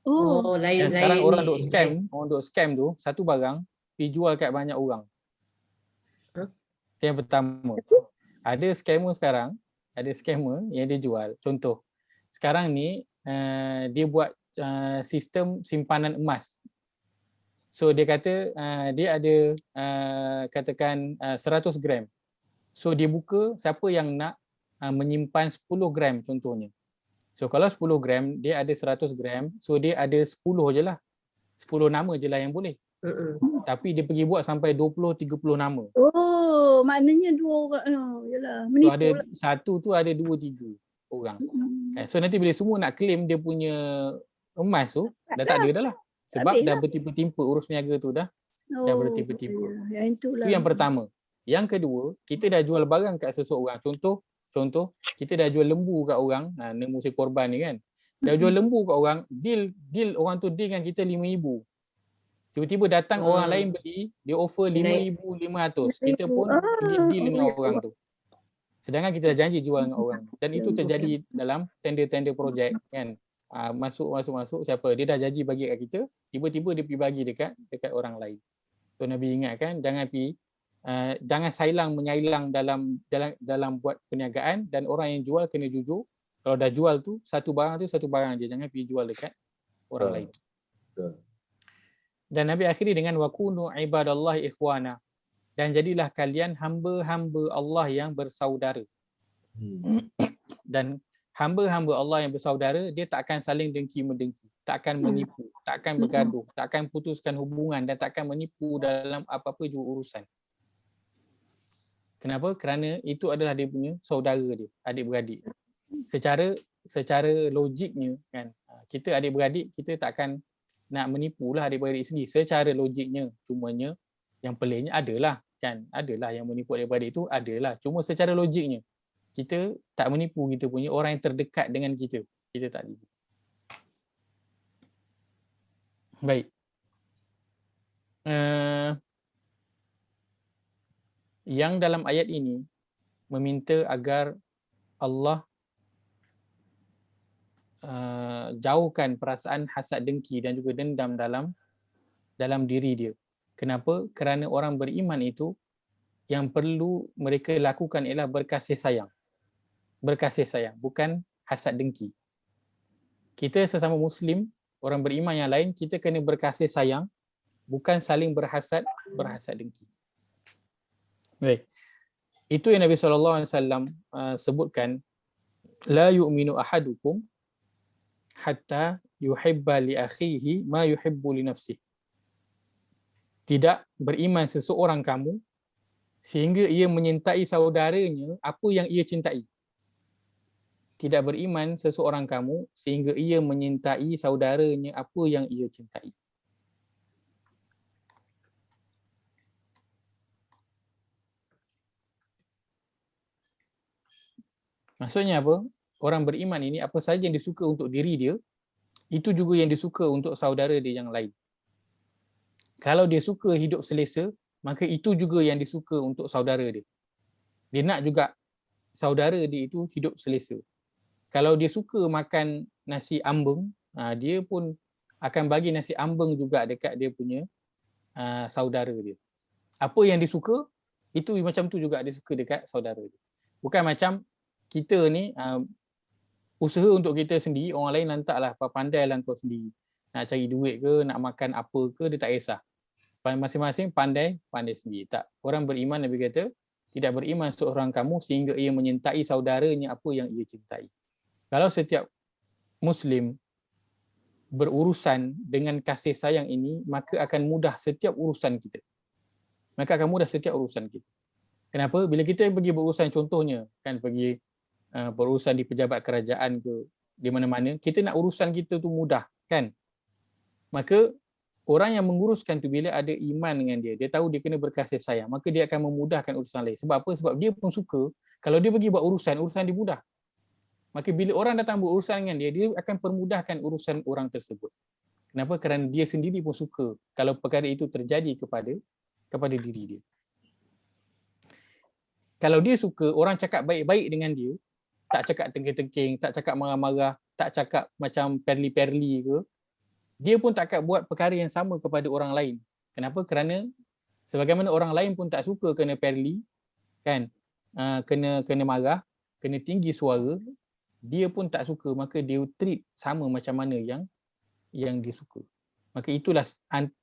Lain-lain. Sekarang orang duk scam tu, satu barang pergi jual kat banyak orang. Yang pertama. Ada scammer yang dia jual. Contoh, sekarang ni dia buat sistem simpanan emas. So dia kata dia ada katakan 100 gram. So dia buka siapa yang nak menyimpan 10 gram contohnya. So kalau 10 gram dia ada 100 gram, so dia ada 10 je lah. 10 nama je lah yang boleh. Tapi dia pergi buat sampai 20-30 nama. Oh, maknanya dua orang. Yalah, menipu. So ada satu tu ada 2-3 orang. So nanti bila semua nak claim dia punya emas tu, dah tak ada dah lah. Sebab dah bertimpa-timpa urus niaga tu dah bertimpa-timpa. Itu yang pertama. Yang kedua, kita dah jual barang kat seseorang. Contoh, kita dah jual lembu kat orang, ni musim korban ni kan. Dah jual lembu kat orang, deal orang tu deal dengan kita 5,000. Tiba-tiba datang orang lain beli, dia offer 5,500. Kita pun pergi deal dengan orang tu. Sedangkan kita dah janji jual dengan orang. Dan itu terjadi dalam tender-tender projek kan. Masuk siapa, dia dah janji bagi kat kita, tiba-tiba dia pergi bagi dekat orang lain. So Nabi ingatkan jangan menyailang dalam buat perniagaan, dan orang yang jual kena jujur. Kalau dah jual tu satu barang je, jangan pergi jual dekat orang lain. Dan Nabi akhiri dengan wakunu ibadallahi ikhwana, dan jadilah kalian hamba-hamba Allah yang bersaudara. Dan hamba-hamba Allah yang bersaudara, dia tak akan saling dengki-mendengki, tak akan menipu, tak akan bergaduh, tak akan putuskan hubungan, dan tak akan menipu dalam apa-apa juga urusan. Kenapa? Kerana itu adalah dia punya saudara dia, adik-beradik. Secara logiknya kan, kita adik-beradik, kita tak akan nak menipulah adik-beradik sendiri secara logiknya. Cumanya yang peliknya adalah yang menipu adik-beradik itu adalah. Cuma secara logiknya kita tak menipu kita punya orang yang terdekat dengan kita. Kita tak tipu. Baik. Yang dalam ayat ini meminta agar Allah jauhkan perasaan hasad, dengki dan juga dendam dalam diri dia. Kenapa? Kerana orang beriman itu yang perlu mereka lakukan ialah berkasih sayang. Berkasih sayang, bukan hasad dengki. Kita sesama Muslim, orang beriman yang lain, kita kena berkasih sayang, bukan saling berhasad dengki. Baik. Itu yang Nabi SAW sebutkan, la yu'minu ahadukum hatta yuhibba li akhihi ma yuhibbu li nafsihi. Tidak beriman seseorang kamu sehingga ia menyintai saudaranya apa yang ia cintai. tidak beriman seseorang kamu sehingga ia menyintai saudaranya apa yang ia cintai. Maksudnya apa? Orang beriman ini apa saja yang disuka untuk diri dia, itu juga yang disuka untuk saudara dia yang lain. Kalau dia suka hidup selesa, maka itu juga yang disuka untuk saudara dia. Dia nak juga saudara dia itu hidup selesa. Kalau dia suka makan nasi ambeng, dia pun akan bagi nasi ambeng juga dekat dia punya saudara dia. Apa yang disuka, itu macam tu juga dia suka dekat saudara dia. Bukan macam kita ni usaha untuk kita sendiri, orang lain lantaklah, pandailah kau sendiri. Nak cari duit ke, nak makan apa ke, dia tak kisah. Masing-masing pandai sendiri. Tak, orang beriman, Nabi kata, tidak beriman seorang kamu sehingga ia menyintai saudaranya apa yang ia cintai. Kalau setiap Muslim berurusan dengan kasih sayang ini, maka akan mudah setiap urusan kita. Kenapa? Bila kita pergi berurusan, contohnya kan pergi berurusan di pejabat kerajaan ke, di mana-mana, kita nak urusan kita tu mudah kan. Maka orang yang menguruskan tu bila ada iman dengan dia tahu dia kena berkasih sayang, maka dia akan memudahkan urusan lain. Sebab apa? Sebab dia pun suka kalau dia pergi buat urusan dia mudah. Maka bila orang datang berurusan dengan dia akan permudahkan urusan orang tersebut. Kenapa? Kerana dia sendiri pun suka kalau perkara itu terjadi kepada diri dia. Kalau dia suka orang cakap baik-baik dengan dia, tak cakap tengking-tengking, tak cakap marah-marah, tak cakap macam perli-perli ke, dia pun tak akan buat perkara yang sama kepada orang lain. Kenapa? Kerana sebagaimana orang lain pun tak suka kena perli, kan? Kena marah, kena tinggi suara, dia pun tak suka, maka dia treat sama macam mana yang dia suka. Maka itulah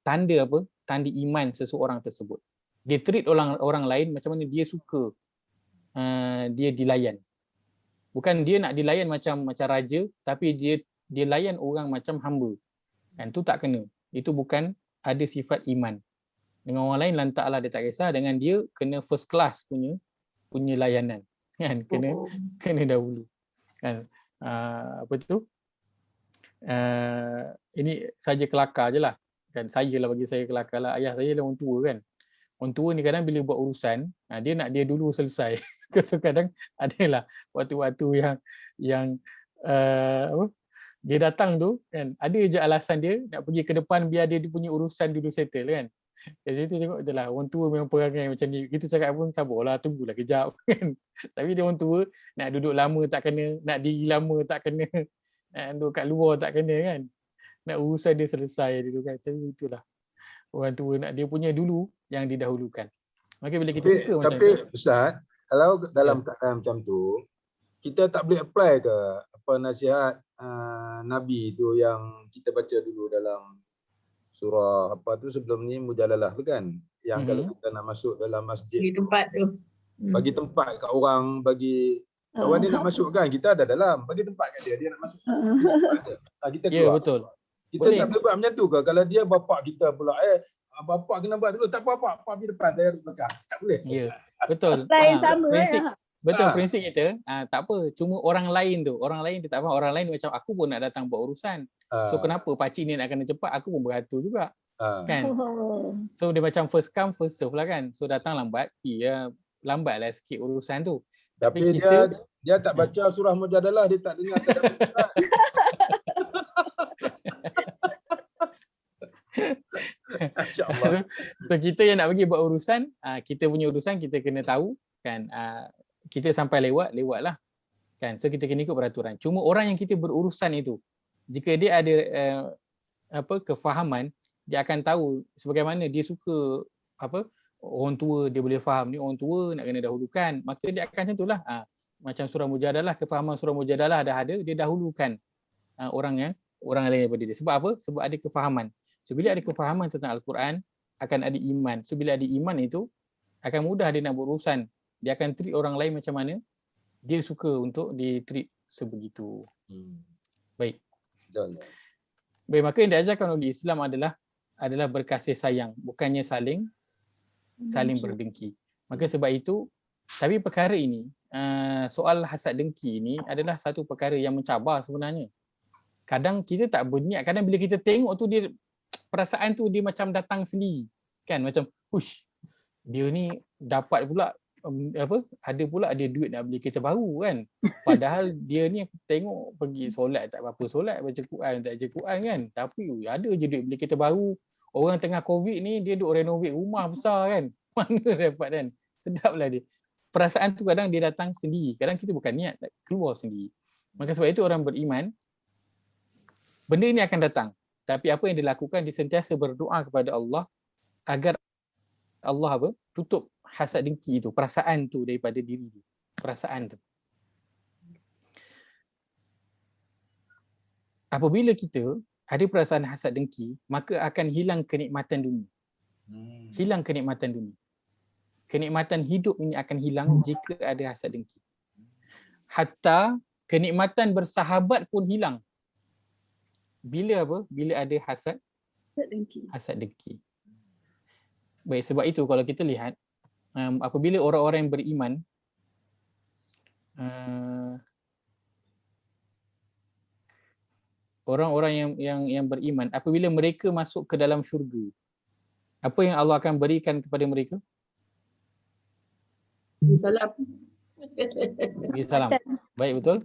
tanda apa? Tanda iman seseorang tersebut. Dia treat orang lain macam mana dia suka dia dilayan. Bukan dia nak dilayan macam raja, tapi dia layan orang macam hamba. Dan tu tak kena. Itu bukan ada sifat iman. Dengan orang lain lantaklah dia tak kisah, dengan dia kena first class punya layanan. Kan? Kena dahulu. Kan? Apa tu? Ini saja kelakar je lah. Kan? Sajalah bagi saya kelakar lah. Ayah saya lah orang tua kan. Orang tua ni kadang bila buat urusan, dia nak dia dulu selesai. So kadang adalah waktu-waktu yang apa? Dia datang tu kan, ada je alasan dia nak pergi ke depan biar dia punya urusan dulu settle kan. Jadi tu tengok je lah, orang tua memang perangai macam ni. Kita cakap pun sabarlah, tunggulah kejap kan. Tapi dia orang tua nak duduk lama tak kena, nak diri lama tak kena, nak duduk kat luar tak kena kan. Nak urusan dia selesai dulu kan. Tapi itulah, orang tua nak dia punya dulu yang didahulukan. Maka bila kita suka macam tu. Tapi Ustaz, kalau dalam keadaan macam tu, kita tak boleh apply ke apa nasihat Nabi tu yang kita baca dulu dalam surah apa tu sebelum ni Mujadalah tu kan, yang kalau kita nak masuk dalam masjid Di tempat tu. bagi tempat kat orang, bagi kawan dia nak masuk kan, kita ada dalam, bagi tempat kat dia nak masuk. Kita keluar. Ya, betul. Kita tak boleh buat macam tu ke? Kalau dia bapak kita pula, bapak kena buat dulu, tak apa-apa, bapak pergi depan, saya duduk belakang. Tak boleh. Ya, betul. Lain sama prinsip, ya. betul prinsip kita, tak apa, cuma orang lain tu, orang lain dia tak faham, orang lain macam aku pun nak datang buat urusan. So kenapa pakcik ni nak kena cepat, aku pun beratur juga. Kan? So dia macam first come first serve lah kan. So datang lambat, lambatlah sikit urusan tu. Tapi kita, dia tak baca surah Mujadalah, dia tak dengar tadabbur. So kita yang nak pergi buat urusan, kita punya urusan kita kena tahu kan, kita sampai lewatlah kan. So kita kena ikut peraturan. Cuma orang yang kita berurusan itu, jika dia ada kefahaman, dia akan tahu sebagaimana dia suka apa, orang tua dia boleh faham ni orang tua nak kena dahulukan, maka dia akan macam itulah. Macam surah Mujadalah, kefahaman surah Mujadalah dah ada, dia dahulukan orang lain daripada dia. Sebab apa? Sebab ada kefahaman. So bila ada kefahaman tentang Al-Quran, akan ada iman. So bila ada iman itu, akan mudah dia nak berurusan. Dia akan treat orang lain macam mana dia suka untuk di-treat sebegitu. Baik. Baik, maka yang diajarkan oleh Islam adalah berkasih sayang, bukannya saling berdengki. Maka sebab itu Tapi perkara ini, soal hasad dengki ini adalah satu perkara yang mencabar sebenarnya. Kadang kita tak berniat, kadang bila kita tengok tu dia perasaan tu dia macam datang sendiri. Kan macam, hush, dia ni dapat pula ada pula dia duit nak beli kereta baru kan. Padahal dia ni aku tengok pergi solat tak apa-apa solat, baca Quran tak baca Quran kan. Tapi ada je duit beli kereta baru. Orang tengah Covid ni dia duk renovate rumah besar kan. Mana dapat kan. Sedaplah dia. Perasaan tu kadang dia datang sendiri. Kadang kita bukan niat, keluar sendiri. Maka sebab itu orang beriman, benda ni akan datang. Tapi apa yang dia lakukan, dia sentiasa berdoa kepada Allah agar Allah tutup hasad dengki tu, perasaan tu daripada diri dia. Perasaan tu. Apabila kita ada perasaan hasad dengki, maka akan hilang kenikmatan dunia. Hilang kenikmatan dunia. Kenikmatan hidup ini akan hilang jika ada hasad dengki. Hatta kenikmatan bersahabat pun hilang. Bila Bila ada hasad dengki. Baik, sebab itu kalau kita lihat apabila orang-orang yang beriman orang-orang yang beriman apabila mereka masuk ke dalam syurga, apa yang Allah akan berikan kepada mereka? Salam. Salam. Baik, betul.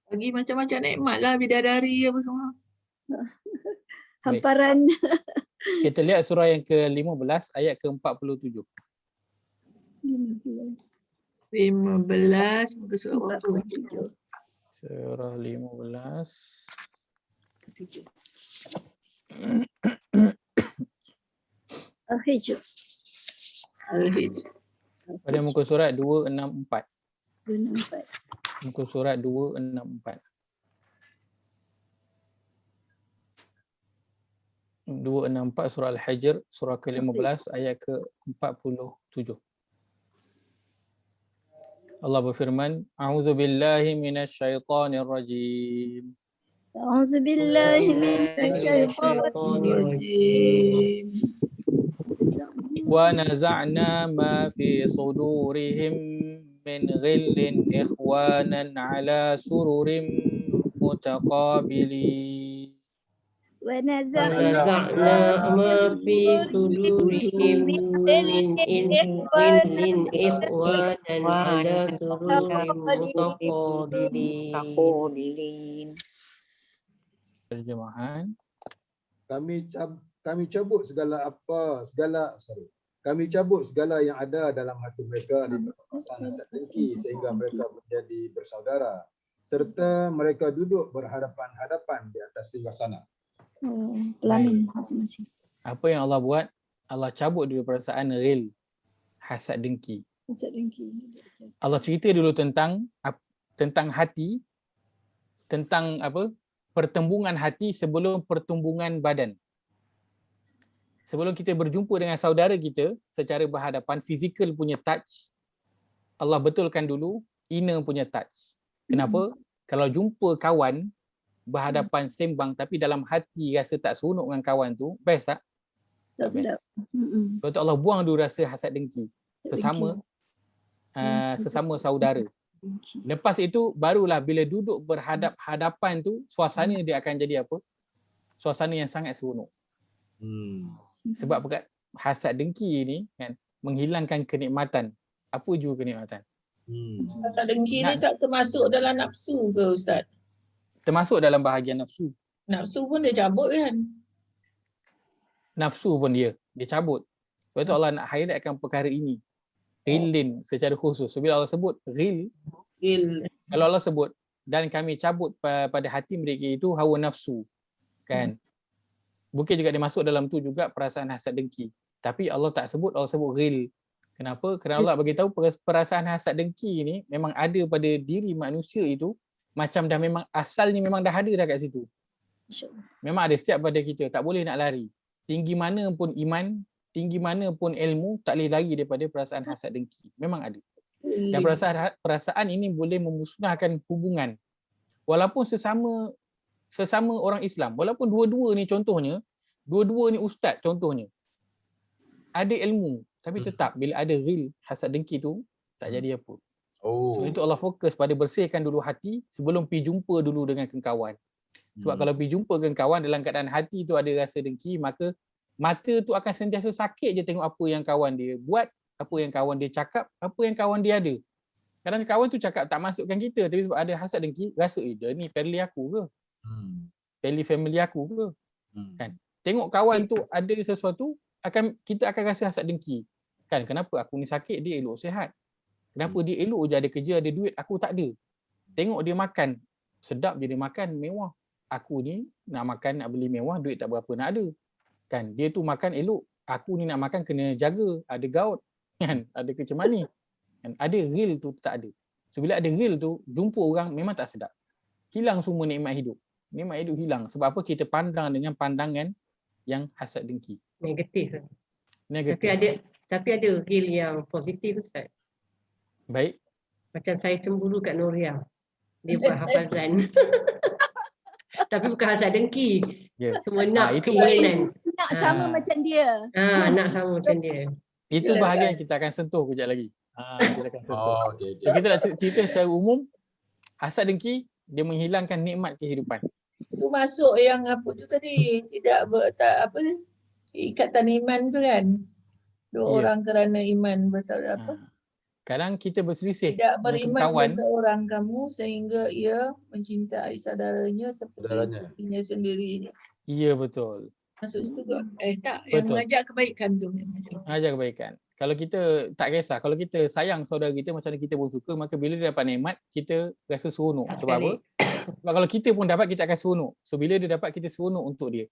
Bagi macam-macam nikmat lah, bidadari apa semua. Hamparan. Kita lihat surah yang ke-15 ayat ke-47. 15 muka surah berapa? Surah 15. Al-Hijr. Pada muka surat 264. 264. Muka surat 264. 264 surah Al-Hijr, surah ke-15 ayat ke-47. Allah berfirman, A'udzu billahi minasyaitonir rajim. A'udzu billahi minasyaitonir rajim. Wa naza'na ma fi sudurihim min ghillin ikhwanan ala sururin mutaqabilin. ونزعنا ما في صدورهم من غل إخوانا على سرور متقابلين. Terjemahan. Kami cabut kami cabut segala yang ada dalam hati mereka di perasaan hasad dengki sehingga mereka menjadi bersaudara serta mereka duduk berhadapan-hadapan di atas singgasana. Pelamin masing-masing. Apa yang Allah buat? Allah cabut dulu perasaan ghil, hasad dengki. Hasad dengki. Allah cerita dulu tentang hati, tentang pertembungan hati sebelum pertembungan badan. Sebelum kita berjumpa dengan saudara kita secara berhadapan, fizikal punya touch, Allah betulkan dulu inner punya touch. Kenapa? Kalau jumpa kawan berhadapan sembang tapi dalam hati rasa tak seronok dengan kawan tu, best tak? Tak sedap. Sebab tu Allah buang dulu rasa hasad dengki sesama saudara. Lepas itu barulah bila duduk berhadap-hadapan tu, suasana dia akan jadi apa? Suasana yang sangat seronok. Sebab hasad dengki ni kan menghilangkan kenikmatan. Apa juga kenikmatan? Hasad dengki ni tak termasuk dalam nafsu ke Ustaz? Termasuk dalam bahagian nafsu. Nafsu pun dia cabut kan? Nafsu pun dia cabut. Sebab tu Allah nak highlightkan perkara ini. Ghilin secara khusus. So, bila Allah sebut ghil, kalau Allah sebut dan kami cabut pada hati mereka itu hawa nafsu. Kan? Mungkin juga dia masuk dalam tu juga perasaan hasad dengki. Tapi Allah tak sebut, Allah sebut ghil. Kenapa? Kerana Allah bagi tahu perasaan hasad dengki ni memang ada pada diri manusia itu. Macam dah memang asalnya memang dah ada dah kat situ. Memang ada setiap pada kita, tak boleh nak lari. Tinggi mana pun iman, tinggi mana pun ilmu, tak boleh lari daripada perasaan hasad dengki. Memang ada. Dan perasaan ini boleh memusnahkan hubungan. Walaupun sesama sesama orang Islam, walaupun dua-dua ni contohnya, dua-dua ni ustaz contohnya, ada ilmu, tapi tetap bila ada real hasad dengki tu tak jadi apa. Sebab itu Allah fokus pada bersihkan dulu hati sebelum pergi jumpa dulu dengan kawan. Sebab kalau pergi jumpa dengan kawan dalam keadaan hati tu ada rasa dengki, maka mata tu akan sentiasa sakit je tengok apa yang kawan dia buat, apa yang kawan dia cakap, apa yang kawan dia ada. Kadang kawan tu cakap tak masukkan kita, tapi sebab ada hasad dengki, rasa dia ni family aku ke? Family aku ke? Kan? Tengok kawan tu ada sesuatu, kita akan rasa hasad dengki. Kan, kenapa aku ni sakit, dia elok sihat. Kenapa dia elok je ada kerja, ada duit, aku tak ada. Tengok dia makan, sedap je dia makan, mewah. Aku ni nak makan, nak beli mewah, duit tak berapa nak ada. Kan, dia tu makan elok, aku ni nak makan kena jaga, ada gout, kan, ada kecemani. Kan, ada real tu tak ada. So bila ada real tu, jumpa orang memang tak sedap. Hilang semua nikmat hidup. Nikmat hidup hilang. Sebab apa? Kita pandang dengan pandangan yang hasad dengki. Negatif. Negatif. Tapi ada real yang positif, Ustaz. Baik. Macam saya cemburu kat Noria. Dia buat hafazan. Tapi bukan hasad dengki. Ya. Semua nak itu keinginan. Nak sama macam dia. Nak sama macam dia. Itu bahagian kita akan sentuh kejap lagi. Kita akan sentuh. So, kita nak cerita secara umum, hasad dengki dia menghilangkan nikmat kehidupan. Tu masuk yang apa tu tadi, tidak ikatan iman tu kan. Dua orang kerana iman pasal apa? Kadang kita berselisih Tidak beriman kawan seseorang kamu sehingga ia mencintai saudaranya seperti dirinya sendiri. Ya, betul. Masuk situ kot. Tak, Betul. yang mengajak kebaikan tu. Mengajak kebaikan. Kalau kita tak kisah, kalau kita sayang saudara kita macam mana kita pun suka, maka bila dia dapat nikmat, kita rasa seronok. Sebab apa? Sebab kalau kita pun dapat, kita akan seronok. So bila dia dapat, kita seronok untuk dia.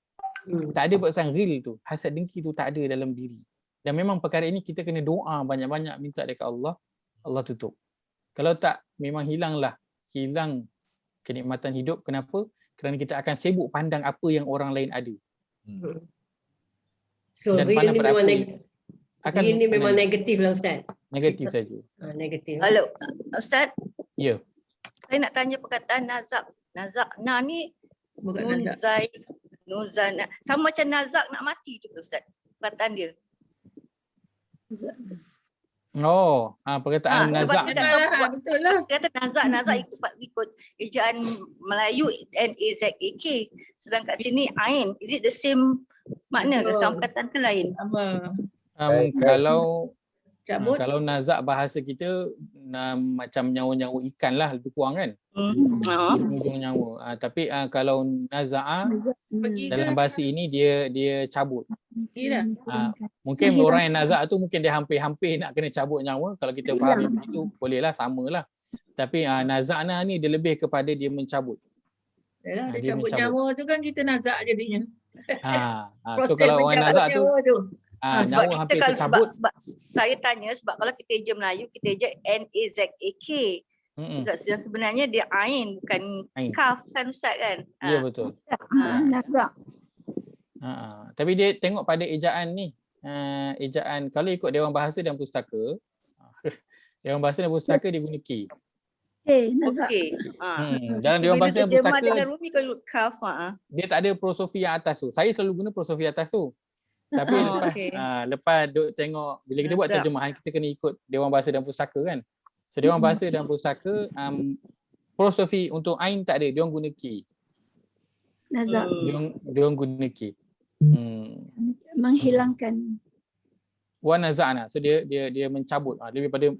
Tak ada perasaan real tu. Hasad dengki tu tak ada dalam diri. Dan memang perkara ini kita kena doa banyak-banyak, minta dekat Allah, Allah tutup. Kalau tak, memang hilang kenikmatan hidup. Kenapa? Kerana kita akan sibuk pandang apa yang orang lain ada. So Dan real ni memang ini memang negatif lah, Ustaz. Negatif saja. Negatif. Halo, Ustaz. Ya. Saya nak tanya perkataan nazak. Nazak na ni Bukan nuzana. Sama macam nazak nak mati tu Ustaz. Perkataan dia. Perkataan nazak. Betul lah. Kata nazak ikut ejaan Melayu N-A-Z-A-K. Sedang kat sini Ain. Is it the same makna ke? Sama perkataan ke lain? Sama. Kalau nazak bahasa kita macam nyawa-nyawa ikan lah, lebih kurang kan. Ujung nyawa. Tapi kalau nazak dalam bahasa ini dia cabut. Mungkin orang yang nazak tu mungkin dia hampir-hampir nak kena cabut nyawa. Kalau kita fahami begitu, bolehlah, samalah. Tapi nazak ni dia lebih kepada dia mencabut. Yalah, dia cabut nyawa tu kan kita nazak jadinya. So kalau orang nazak tu sebab nyawa kita hampir tercabut. sebab saya tanya sebab kalau kita eja Melayu kita eja N-A-Z-A-K. Yang sebenarnya dia Ain bukan kaf kan Ustaz kan? Ya, betul. Nazak. Tapi dia tengok pada ejaan ni. Ejaan kalau ikut Dewan Bahasa dan Pustaka, Dewan Bahasa dan Pustaka dia guna K. Nazak. Dalam Dewan Bahasa dan Pustaka dengan Rumi kalau kaf dia tak ada prosofi yang atas tu. Saya selalu guna prosofi atas tu. Tapi lepas duk tengok, bila kita buat terjemahan, kita kena ikut Dewan Bahasa dan Pustaka kan. So Dewan Bahasa dan Pustaka, prosofi untuk Ain tak ada, dia orang guna K. Nazak. Dia orang guna K. Menghilangkan. Wa naza'na. So dia mencabut. Lebih pada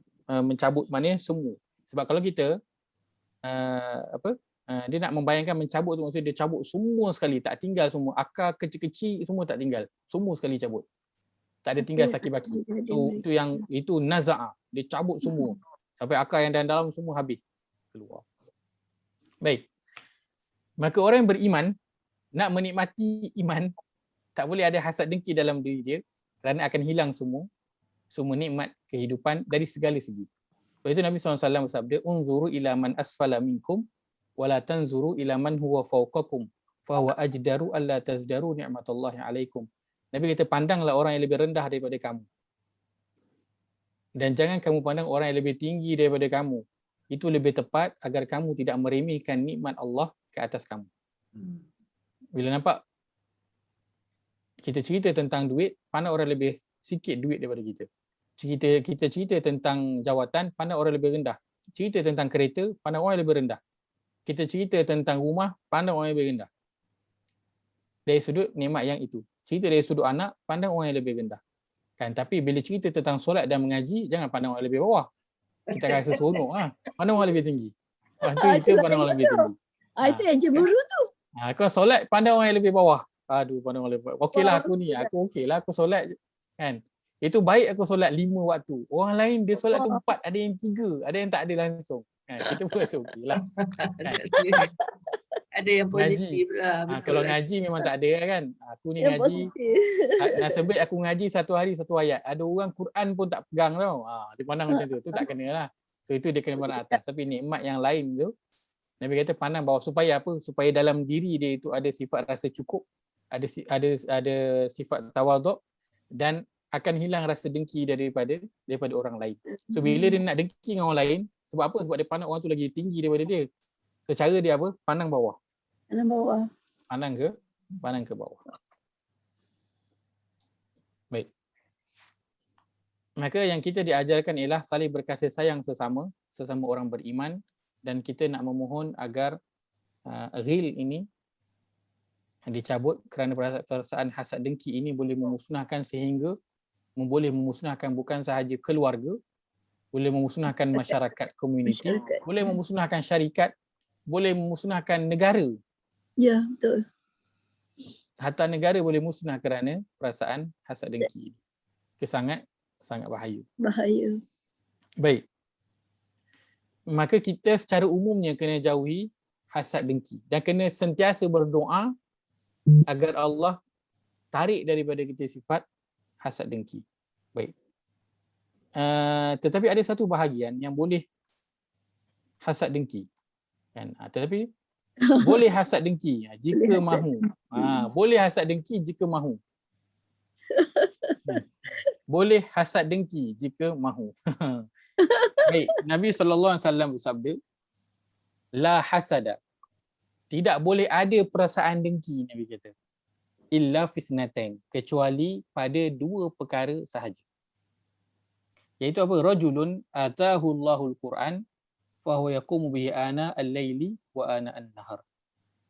mencabut maknanya semua. Sebab kalau kita dia nak membayangkan mencabut tu maksudnya dia cabut semua sekali, tak tinggal semua. Akar kecil-kecil semua tak tinggal. Semua sekali cabut. Tak ada tinggal saki-baki. So itu naza'a. Dia cabut semua. Sampai akar yang dalam semua habis. Keluar. Baik. Maka orang yang beriman nak menikmati iman, tak boleh ada hasad dengki dalam diri dia kerana akan hilang semua nikmat kehidupan dari segala segi. Sebab itu Nabi SAW bersabda, unzuru ila man asfala minkum wala tanzuru ila man huwa fawqakum fahuwa ajdaru alla tazdaru ni'matallahi alaikum. Nabi kata, pandanglah orang yang lebih rendah daripada kamu. Dan jangan kamu pandang orang yang lebih tinggi daripada kamu. Itu lebih tepat agar kamu tidak meremehkan nikmat Allah ke atas kamu. Bila nampak kita cerita tentang duit, pandang orang lebih sikit duit daripada kita. Kita cerita tentang jawatan, pandang orang lebih rendah. Cerita tentang kereta, pandang orang lebih rendah. Kita cerita tentang rumah, pandang orang lebih rendah. Dari sudut nikmat yang itu. Cerita dari sudut anak, pandang orang yang lebih rendah. Kan, tapi bila cerita tentang solat dan mengaji, jangan pandang orang lebih bawah. Kita rasa seronok lah. Pandang orang lebih tinggi. Itu pandang orang lebih tinggi. Itu yang cemburu tu. Kau solat pandang orang yang lebih bawah. Aduh, pandang orang lebih bawah. Okeylah aku ni. Aku okeylah aku solat kan. Itu baik aku solat 5 waktu. Orang lain dia solat tu 4, ada yang 3, ada yang tak ada langsung. Kan, kita pun rasa okeylah. Kan. Ada yang positif lah. Kalau ngaji memang tak ada kan. Aku ni Yang ngaji. positif. Nasib baik aku ngaji 1 hari 1 ayat. Ada orang Quran pun tak pegang tau. Dia pandang macam tu. Tu tak kena lah. So itu dia kena pandang atas. Tapi nikmat yang lain tu, Nabi kata pandang bawah supaya apa? Supaya dalam diri dia itu ada sifat rasa cukup, ada sifat tawaduk dan akan hilang rasa dengki daripada orang lain. So bila dia nak dengki dengan orang lain, sebab apa? Sebab dia pandang orang tu lagi tinggi daripada dia. So cara dia apa? Pandang bawah. Pandang bawah. Pandang ke bawah. Baik. Maka yang kita diajarkan ialah saling berkasih sayang sesama orang beriman, dan kita nak memohon agar ghil ini dicabut kerana perasaan hasad dengki ini boleh memusnahkan sehingga boleh memusnahkan bukan sahaja keluarga, boleh memusnahkan masyarakat komuniti, boleh memusnahkan syarikat, boleh memusnahkan negara. Ya, betul. Hatta negara boleh musnah kerana perasaan hasad dengki ini. Sangat bahaya. Bahaya. Baik. Maka kita secara umumnya kena jauhi hasad dengki dan kena sentiasa berdoa agar Allah tarik daripada kita sifat hasad dengki. Baik. Tetapi ada satu bahagian yang boleh hasad dengki. Kan? Tetapi boleh hasad dengki jika mahu. Boleh hasad dengki jika mahu. Boleh hasad dengki jika mahu. Baik, Nabi SAW bersabda, la hasada. Tidak boleh ada perasaan dengki, Nabi kata. Illa fisnatain, kecuali pada 2 perkara sahaja. Iaitu apa? Rajulun atahu Allahul Quran fa huwa yaqumu bihi ana al-laili wa ana an-nahar.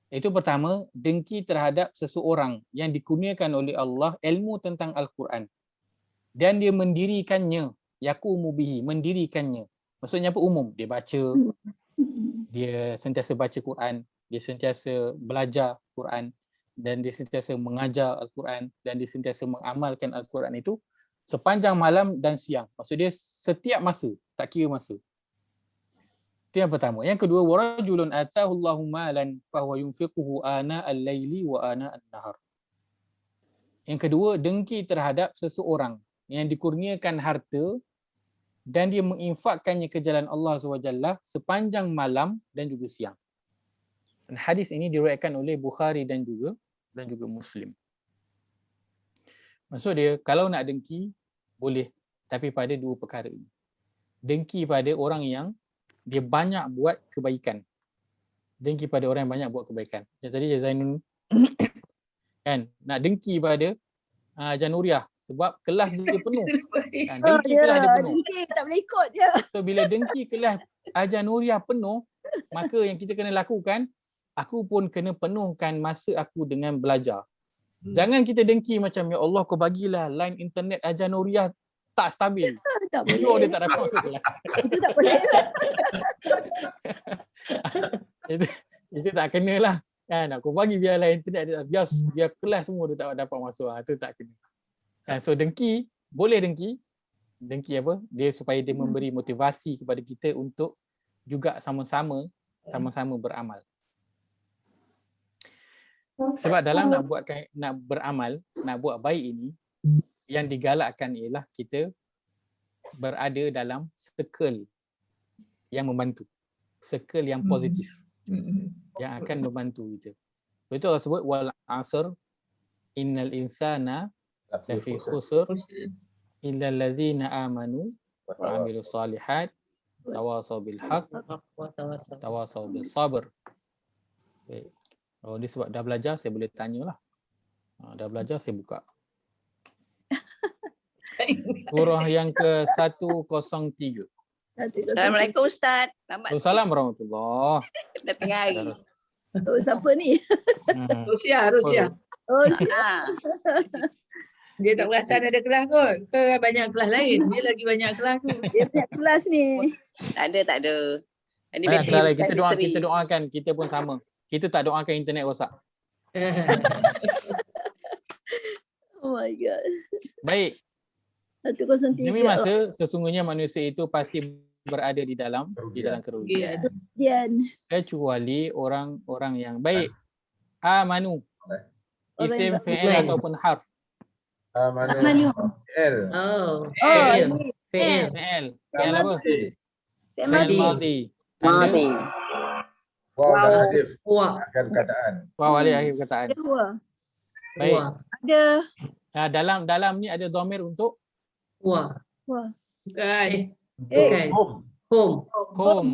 Itu pertama, dengki terhadap seseorang yang dikurniakan oleh Allah ilmu tentang Al-Quran dan dia mendirikannya, yaqumu bihi, mendirikannya. Maksudnya apa? Umum, dia baca, dia sentiasa baca Quran, dia sentiasa belajar Quran dan dia sentiasa mengajar Al-Quran dan dia sentiasa mengamalkan Al-Quran itu sepanjang malam dan siang. Maksud dia setiap masa, tak kira masa. Itu yang pertama. Yang kedua, warajulun atahu Allahu malan fa huwa yunfiquhu ana al-laili wa ana an-nahar. Yang kedua, dengki terhadap seseorang yang dikurniakan harta dan dia menginfakkannya ke jalan Allah SWT sepanjang malam dan juga siang. Dan hadis ini diriwayatkan oleh Bukhari dan juga Muslim. Maksud dia, kalau nak dengki boleh, tapi pada 2 perkara ini. Dengki pada orang yang dia banyak buat kebaikan. Dengki pada orang yang banyak buat kebaikan. Macam tadi Zainul kan, nak dengki pada Januriah sebab kelas dia penuh. Kan, dengki kelas dia penuh. Dengki tak boleh ikut dia. So bila dengki kelas Januriah penuh, maka yang kita kena lakukan, aku pun kena penuhkan masa aku dengan belajar. Jangan kita dengki macam, ya Allah kau bagilah line internet Januriah tak stabil. Tak Dia boleh. tak dapat masuk kelas. Itu tak boleh lah. itu tak kena lah. Kan, aku bagi biarlah internet biar kelas semua dia tak dapat masuk. Itu tak kena. So dengki, boleh dengki. Dengki apa? Dia supaya dia memberi motivasi kepada kita untuk juga sama-sama beramal. Sebab dalam nak beramal, nak buat baik ini, yang digalakkan ialah kita berada dalam circle yang membantu. Circle yang positif. Yang akan membantu kita. Betul Allah sebut wal asr innal insana lafi khusr illa allazina amanu wa amilus solihat tawasaw bil haqq tawasaw bil sabr. Oh, dia sebab dah belajar, saya boleh tanyalah. Dah belajar, saya buka. Surah yang ke-103. Assalamualaikum Ustaz. Lambat sikit. Assalamualaikum warahmatullahi. Dah tengah hari. Oh, siapa ni? Rusia. Oh, Ah, Dia tak perasan ada kelas kot. Ke banyak kelas lain. Dia lagi banyak kelas tu. dia banyak kelas ni. tak ada. Ini Banyak bateri kelas lain. charge Kita doakan, kita pun sama. Kita tak doakan internet rosak. Oh my God. Baik, 103. demi masa sesungguhnya manusia itu pasti berada di dalam kerugian. Ujian. Kecuali orang-orang yang baik. Amanu. Orang Isim yang fi'il beriman. ataupun harf. Amanu. L. Oh. Oh, Fail. ini. Fail. Fi'il. Fi'il apa? Mati. Fi'il Madi. madhi. Tanda Waw dan alif. Wah. Akan perkataan. waw alif akhir perkataan. Dua. Baik. Wah. Ada. Dalam ni ada dhamir untuk Wah. Wah. Bukan. Bukan. Home. Home. home.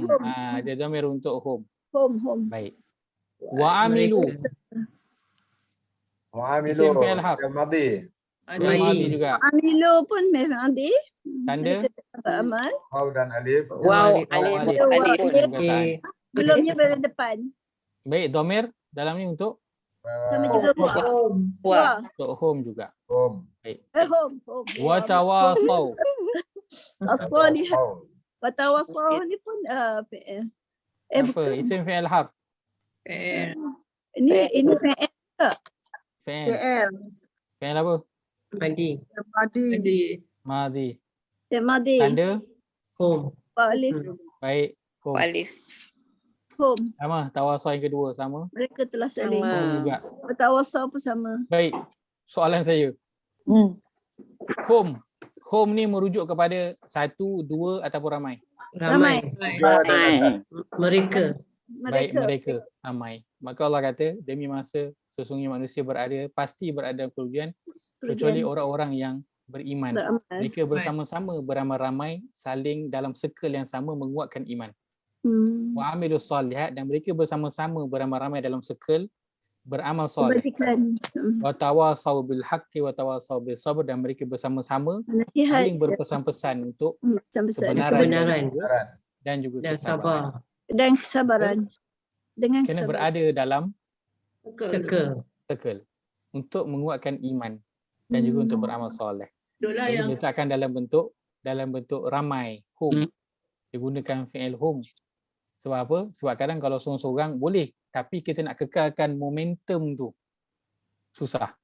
Ada dhamir untuk home. Home. Baik. Wa amilu. Mereka. Mu'amilu. Isim fi'il harf. Yang madi. Fi'il Madi. madhi juga. Amilu pun Mehdi. Tanda Beramal. Waw dan alif. Wow, Alif. alif. alif. Alif. Perkataan. Belumnya berada depan. Baik, dhamir dalam ni untuk Sama juga buah. Wah. untuk home juga. Home. Home. Wa tawasau. As-salihah. Waw. Watawasau ni pun fi'il. Apa? Bukan. Isim fi'il harf. Ini fi'il. Fi'il. Fi'il. Fi'il apa? Madi. Jadi Madhi. Fi'il madi. Tanda Home. Alif. baik. Home. Alif. Home. Sama. Tawasau yang kedua sama. Mereka telah saling. Sama. Home juga. Watawasau pun sama. Baik. Soalan saya. Home. Home ni merujuk kepada satu, dua ataupun ramai? Ramai. Mereka. Baik, Mereka. mereka ramai. Maka Allah kata, demi masa sesungguhnya manusia pasti berada dalam kerugian kecuali orang-orang yang beriman. Beramal. Mereka bersama-sama beramai-ramai saling dalam circle yang sama menguatkan iman. Wa amilus solihat, dan mereka bersama-sama beramai-ramai dalam circle beramal soleh. Kebajikan. Wa tawasau bil haqqi wa tawasau bis sabr, dan mereka bersama-sama Nasihat. saling berpesan-pesan untuk Pesan-pesan. kebenaran Kebenaran. dan juga Dan kesabaran. sabar. Dan kesabaran. Dengan Kena kesabaran. berada dalam Teka. circle untuk menguatkan iman dan juga untuk beramal soleh. itulah Jadi yang letakkan dalam bentuk ramai, hum. Digunakan fi'il hum. Sebab apa? Sebab kadang kalau seorang-seorang boleh, tapi kita nak kekalkan momentum tu susah.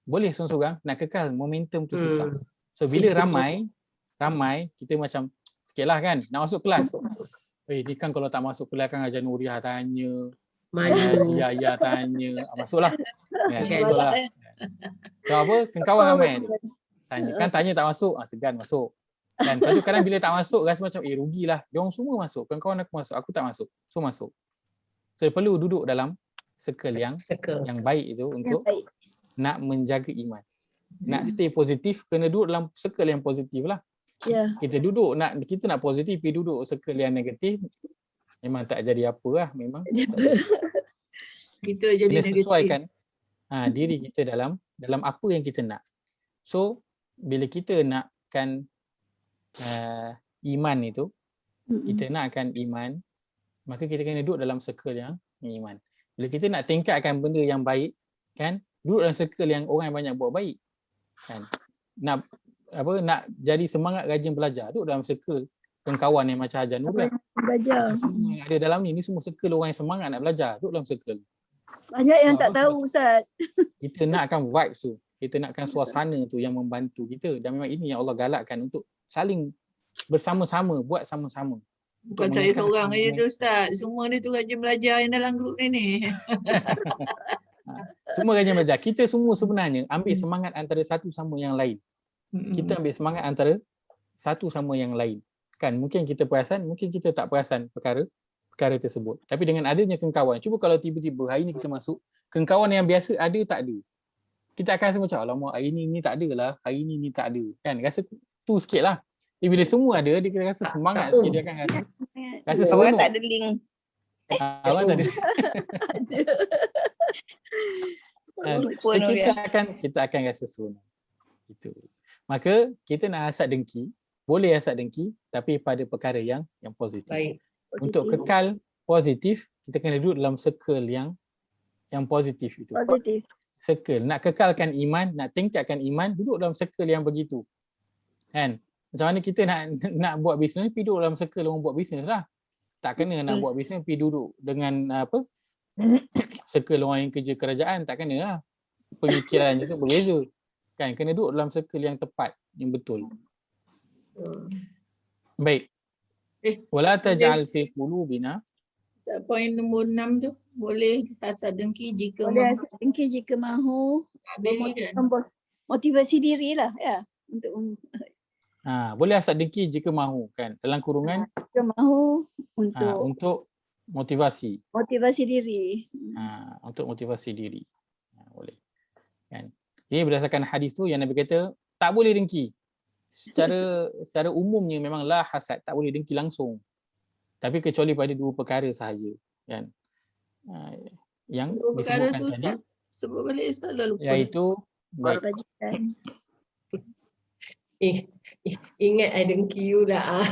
Boleh seorang-seorang, nak kekal momentum tu susah. So bila ramai kita macam sikitlah kan nak masuk kelas. Ni kan kalau tak masuk kelas kan Ajar Nuriah tanya, Maju. ya tanya, masuklah. Kan, Kan. masuklah. So apa? Kawan ramai tanya. Kan tanya tak masuk, segan masuk. Kan lepas tu kadang bila tak masuk rasa macam rugilah. Diorang semua masuk, kawan-kawan aku masuk, aku tak masuk. So masuk. So perlu duduk dalam circle yang Teka. baik itu untuk baik. nak menjaga iman. Nak stay positif, kena duduk dalam circle yang positif lah. Ya. Kita nak positif, pergi duduk circle yang negatif, memang tak jadi apa lah. Memang kita jadi kena negatif. sesuaikan diri kita dalam apa yang kita nak. So bila kita nakkan iman itu, kita nakkan iman, maka kita kena duduk dalam circle yang iman. Bila kita nak tingkatkan benda yang baik, kan, duduk dalam circle yang orang yang banyak buat baik, kan. Nak jadi semangat rajin belajar, duduk dalam circle kawan yang macam Hajar Nuriah. Belajar. Semua yang ada dalam ni semua circle orang yang semangat nak belajar, duduk dalam circle. Banyak yang tak Apa? tahu Ustaz. Kita nakkan vibes tu, kita nakkan suasana tu yang membantu kita, dan memang ini yang Allah galakkan untuk saling bersama-sama, buat sama-sama. Bukan saya seorang aja tu Ustaz. Semua dia tu rajin belajar yang dalam grup ni. Semua rajin belajar. Kita semua sebenarnya ambil semangat antara satu sama yang lain. Kita ambil semangat antara satu sama yang lain. Kan mungkin kita perasan, mungkin kita tak perasan perkara tersebut. Tapi dengan adanya kengkawan, cuba kalau tiba-tiba hari ni kita masuk, kengkawan yang biasa ada tak ada. Kita akan rasa macam, alamak hari ni tak ada lah, hari ni tak ada. Kan rasa tu sikit lah. Tapi bila semua ada, dia rasa semangat sikit, dia akan rasa Orang seronok. tak ada link. Orang tak ada. Lupa So Nuria. kita akan rasa seronok. Itu. Maka kita nak hasad dengki, boleh hasad dengki tapi pada perkara yang positif. Baik. Untuk kekal positif, kita kena duduk dalam circle yang positif itu. Positif. Circle. Nak kekalkan iman, nak tingkatkan iman, duduk dalam circle yang begitu. Kan? Macam mana kita nak buat bisnes, pergi duduk dalam circle orang buat bisnes lah. Tak kena nak buat bisnes, pergi duduk dengan circle orang yang kerja kerajaan, tak kena lah. Pemikiran juga berbeza. Kan? Kena duduk dalam circle yang tepat, yang betul. Baik. Wala taj'al fi qulubina. Poin nombor 6 tu, boleh hasad dengki jika Boleh hasad dengki jika mahu motivasi diri lah ya. Untuk Boleh hasad dengki jika mahu kan. Dalam kurungan jika mahu untuk motivasi. Motivasi diri. Untuk motivasi diri. Boleh. Kan. Ini berdasarkan hadis tu yang Nabi kata tak boleh dengki. Secara umumnya memang la hasad, tak boleh dengki langsung. Tapi kecuali pada dua perkara sahaja kan. Yang dua perkara disebutkan tu tadi sebut balik Ustaz dah lupa. iaitu Kebajikan. Ingat I dengki you lah.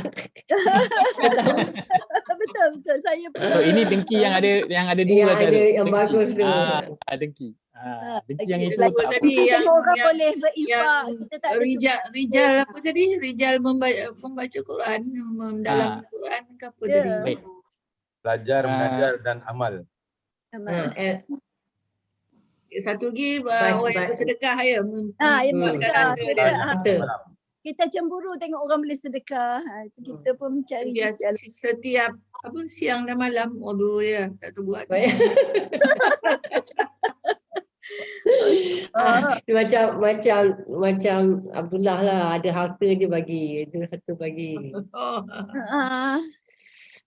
Betul. Saya so, ini dengki yang ada dua lah. Yang bagus tu. Dengki. Dengki yang itu Lagu tak tadi yang orang boleh berinfak. Kita tak ada Rijal apa tadi? Rijal membaca Quran, mendalami Quran ke apa tadi? Baik. Belajar, mengajar dan amal. Satu lagi orang yang bersedekah ya. yang bersedekah. Betul. Kita cemburu tengok orang boleh sedekah. Kita pun mencari jalan. Setiap siang dan malam ya tak tu buat. Macam Abdullah lah, ada harta je bagi.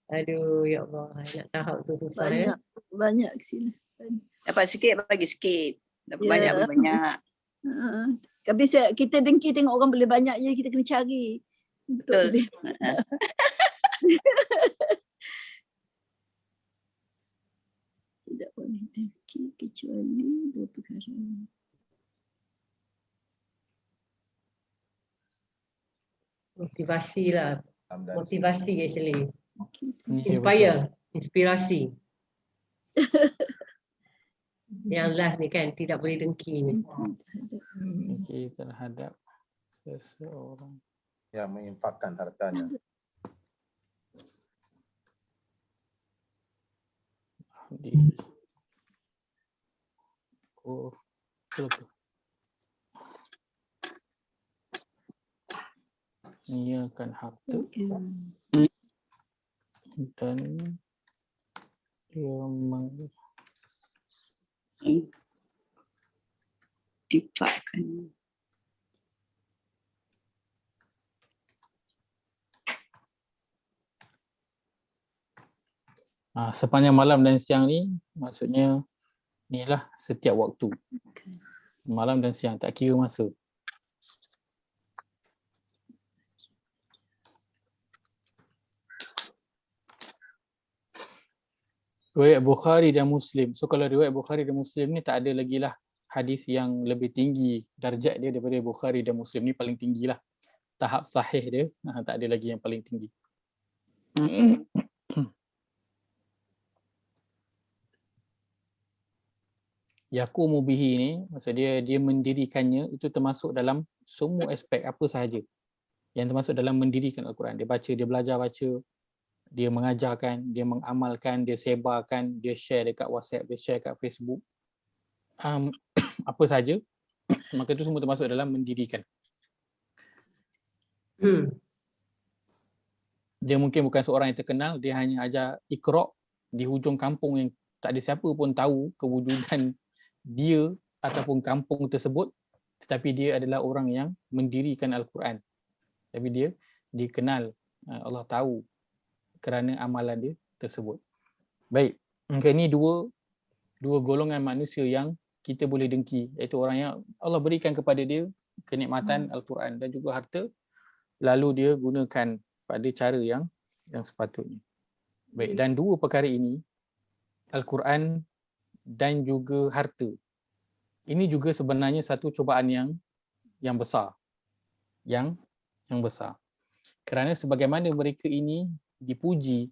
Aduh ya Allah, nak tahap tu susah Banyak kesilapan. Dapat sikit bagi sikit. Dapat banyak bagi banyak. Tapi kita dengki tengok orang boleh banyak je, kita kena cari. Betul. Tidak boleh dengki kecuali dua perkara. Motivasi lah. Motivasi actually. Inspirasi. Yang last ni kan, tidak boleh dengki ni. Dengki terhadap seseorang yang menginfakkan hartanya. Niakan harta dan dia infakkan. Sepanjang malam dan siang ni maksudnya inilah setiap waktu. Malam dan siang, tak kira masa. Riwayat Bukhari dan Muslim. So kalau riwayat Bukhari dan Muslim ni tak ada lagi lah hadis yang lebih tinggi darjat dia daripada Bukhari dan Muslim ni, paling tinggi lah. Tahap sahih dia, tak ada lagi yang paling tinggi. Yaqumu bihi ni, maksud dia mendirikannya, itu termasuk dalam semua aspek apa sahaja yang termasuk dalam mendirikan Al-Quran. Dia baca, dia belajar baca, dia mengajarkan, dia mengamalkan, dia sebarkan, dia share dekat WhatsApp, dia share dekat Facebook, apa sahaja, maka itu semua termasuk dalam mendirikan. Dia mungkin bukan seorang yang terkenal, dia hanya ajar Iqra' di hujung kampung yang tak ada siapa pun tahu kewujudan dia ataupun kampung tersebut, tetapi dia adalah orang yang mendirikan Al-Quran. Tapi dia dikenal, Allah tahu kerana amalan dia tersebut. Baik, ini dua golongan manusia yang kita boleh dengki, iaitu orang yang Allah berikan kepada dia kenikmatan Al-Quran dan juga harta, lalu dia gunakan pada cara yang sepatutnya. Baik, dan dua perkara ini, Al-Quran dan juga harta, Ini juga sebenarnya satu cubaan yang besar. Yang besar. Kerana sebagaimana mereka ini dipuji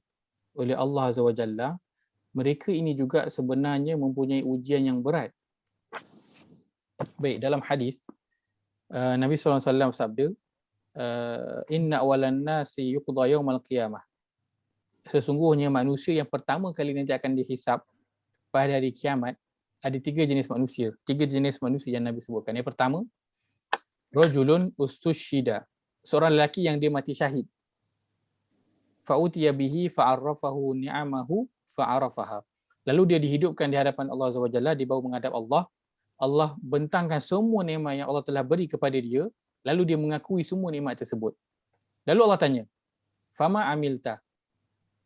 oleh Allah Azza wa Jalla, mereka ini juga sebenarnya mempunyai ujian yang berat. Baik, dalam hadis Nabi SAW bersabda, inna awalan nasi yuqda yaumal qiyamah. Sesungguhnya manusia yang pertama kali nanti akan dihisap pada hari kiamat, ada 3 jenis manusia. 3 jenis manusia yang Nabi sebutkan. Yang pertama, rajulun ustushhida, seorang lelaki yang dia mati syahid. Fa'utiya bihi fa'arrafahu ni'amahu fa'arafaha. Lalu dia dihidupkan di hadapan Allah Azza wa Jalla, dibawa menghadap Allah. Allah bentangkan semua nikmat yang Allah telah beri kepada dia, lalu dia mengakui semua nikmat tersebut. Lalu Allah tanya, fama amilta,